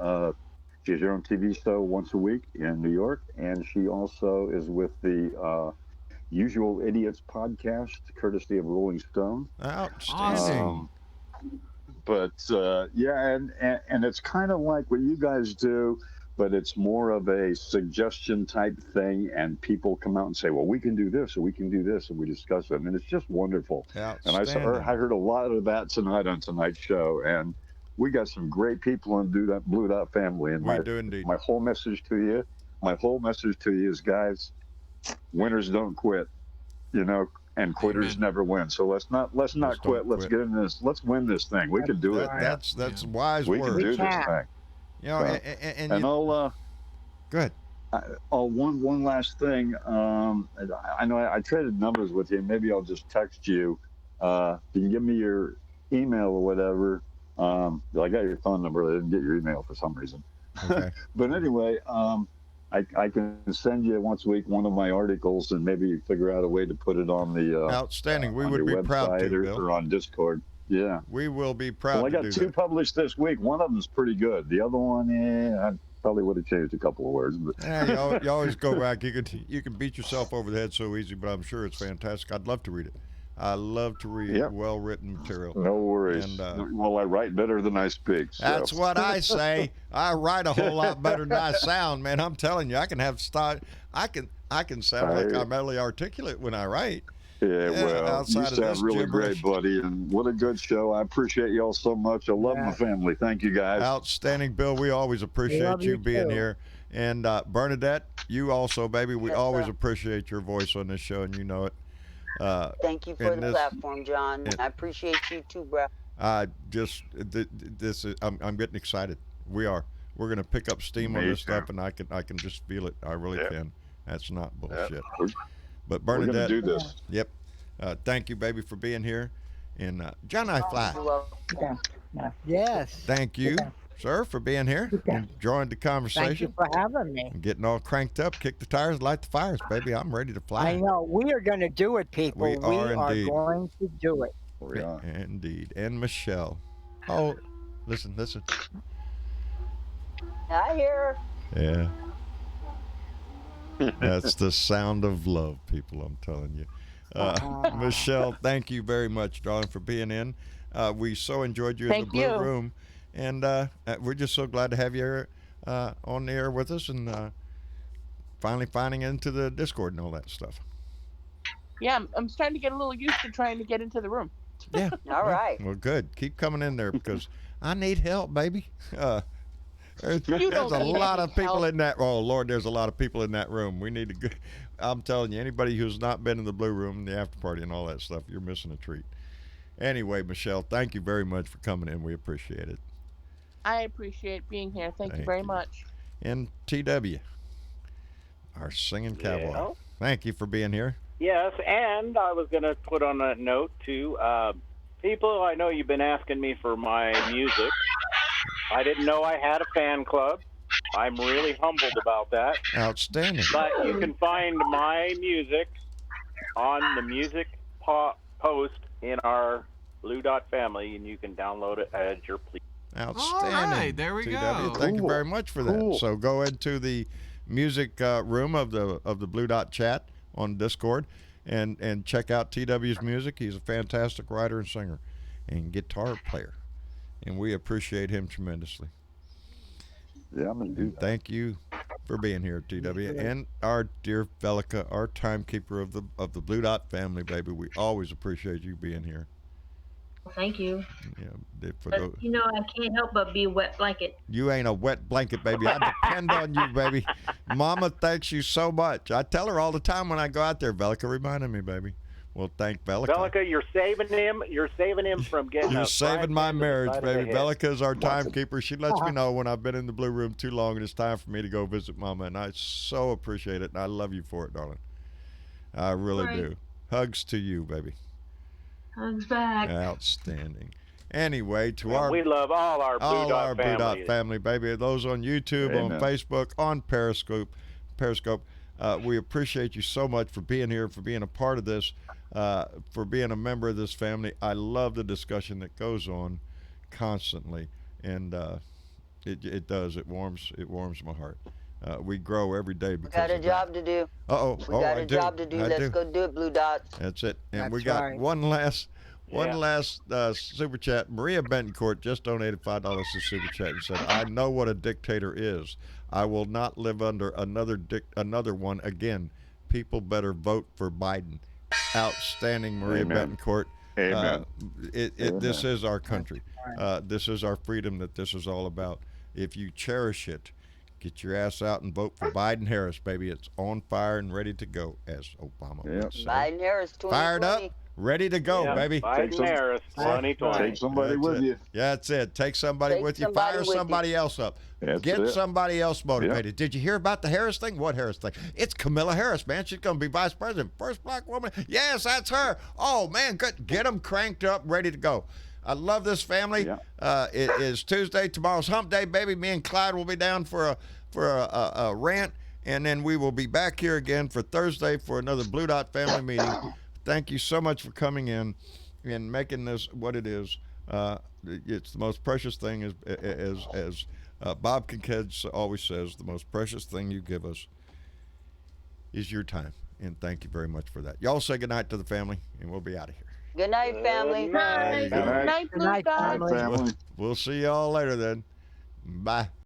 TV show once a week in New York, and she also is with the Usual Idiots podcast, courtesy of Rolling Stone. Outstanding. But and it's kind of like what you guys do, but it's more of a suggestion type thing, and people come out and say, well, we can do this, or we can do this, and we discuss it, and it's just wonderful. And I heard a lot of that tonight on tonight's show, and we got some great people in the Blue Dot family. And we do indeed. My whole message to you is, guys, winners don't quit, and quitters never win. So let's not quit. Let's get in this. Let's win this thing. We can do it. That's wise words. We can do this thing. And I'll go ahead. One last thing. I know I traded numbers with you. Maybe I'll just text you. You can give me your email or whatever. I got your phone number. I didn't get your email for some reason. Okay. But anyway, I can send you once a week one of my articles, and maybe figure out a way to put it on the outstanding. We would be proud to, Bill. Or on Discord. Yeah, we will be proud. Well, I got two published this week. One of them's pretty good. The other one, I probably would have changed a couple of words. But you always go back. You can beat yourself over the head so easy, but I'm sure it's fantastic. I'd love to read it. I love to read well-written material. No worries. And, well, I write better than I speak. So. That's what I say. I write a whole lot better than I sound, man. I'm telling you, I can sound like I'm really articulate when I write. Yeah, well, you sound really great, buddy, and what a good show. I appreciate y'all so much. I love my family. Thank you, guys. Outstanding, Bill. We always appreciate you being here. And Bernadette, you also, baby. We always appreciate your voice on this show, and you know it. Thank you for the platform, John. I appreciate you too, bro. I'm getting excited. We're going to pick up steam on this stuff, and I can just feel it. I really can. That's not bullshit. But Bernadette, we're gonna do this. Yep. Thank you, baby, for being here. And John I Fly. Yes. Thank you, sir, for being here. Enjoying the conversation. Thank you for having me. Getting all cranked up, kick the tires, light the fires, baby. I'm ready to fly. I know. We are going to do it, people. We are indeed. going to do it. Indeed. And Michelle. Oh, listen. I hear. Yeah. That's the sound of love, people, I'm telling you. Michelle, thank you very much, darling, for being in. We so enjoyed you in the Blue Room. And we're just so glad to have you here, on the air with us, and finally finding into the Discord and all that stuff. Yeah, I'm starting to get a little used to trying to get into the room. Yeah. All right. Well, good. Keep coming in there, because I need help, baby. There's a lot of people in that. Oh Lord, there's a lot of people in that room. We need to go. I'm telling you, anybody who's not been in the Blue Room, the after party, and all that stuff, you're missing a treat. Anyway, Michelle, thank you very much for coming in. We appreciate it. I appreciate being here. Thank you very much. And TW, our singing cowboy. Yeah. Thank you for being here. Yes, and I was going to put on that note too. People, I know you've been asking me for my music. I didn't know I had a fan club. I'm really humbled about that. Outstanding. But you can find my music on the music post in our Blue Dot Family, and you can download it at your pleasure. Outstanding. All right, there we TW. go. Thank you Cool. very much for that. Cool. So go into the music room of the Blue Dot chat on Discord and check out TW's music. He's a fantastic writer and singer and guitar player, and we appreciate him tremendously. Yeah, I'm gonna do that. Thank you for being here, TW, and our dear Velica, our timekeeper of the Blue Dot family, baby. We always appreciate you being here. Well, thank you. Yeah, for But those, you know, I can't help but be a wet blanket. you ain't a wet blanket, baby. I depend on you, baby. Mama thanks you so much. I tell her all the time when I go out there. Velica reminded me, baby. Well, thank Velica. Velica, you're saving him. You're saving him from getting. You're a saving frying my pan to the marriage, side of the baby. head. Velica is our timekeeper. She lets me know when I've been in the blue room too long and it's time for me to go visit Mama, and I so appreciate it, and I love you for it, darling. I really Right. do. Hugs to you, baby. Hugs back. Outstanding. Anyway, to And our we love all our Blue all Dot our Blue family. Dot family, baby. Those on YouTube, on Amen. Facebook, on Periscope. We appreciate you so much for being here, for being a part of this, for being a member of this family. I love the discussion that goes on constantly, and it does. It warms my heart. We grow every day We because got a of that. job to do. Uh-oh. We got I a do. job to do. I Let's do. go do it, Blue Dots. That's it. And we That's got right. one last super chat. Maria Bentoncourt just donated $5 to super chat and said, "I know what a dictator is. I will not live under another one again. People better vote for Biden." Outstanding, Maria Amen. Bentoncourt. Amen. This is our country. This is our freedom that this is all about. If you cherish it, get your ass out and vote for Biden Harris, baby. It's on fire and ready to go, as Obama Yep. would say. Biden Harris 2020. Fired up, ready to go, Yeah, baby. Biden some- Harris, 2020. Take somebody That's with it. you. Yeah, that's it. Take somebody Take with you. somebody Fire with you. somebody else up. That's Get it. somebody else motivated. Did you hear about the Harris thing? What Harris thing? It's Kamala Harris, man. She's going to be vice president. First black woman. Yes, that's her. Oh, man, good. Get them cranked up, ready to go. I love this family. Yeah. It is Tuesday. Tomorrow's hump day, baby. Me and Clyde will be down for a rant, and then we will be back here again for Thursday for another Blue Dot family meeting. Thank you so much for coming in and making this what it is. It's the most precious thing, as Bob Kincaid always says, the most precious thing you give us is your time. And thank you very much for that. Y'all say goodnight to the family, and we'll be out of here. Good night, family. Good night. Good night. Night, Good Blue night, Dot. family. Family. We'll see y'all later then. Bye.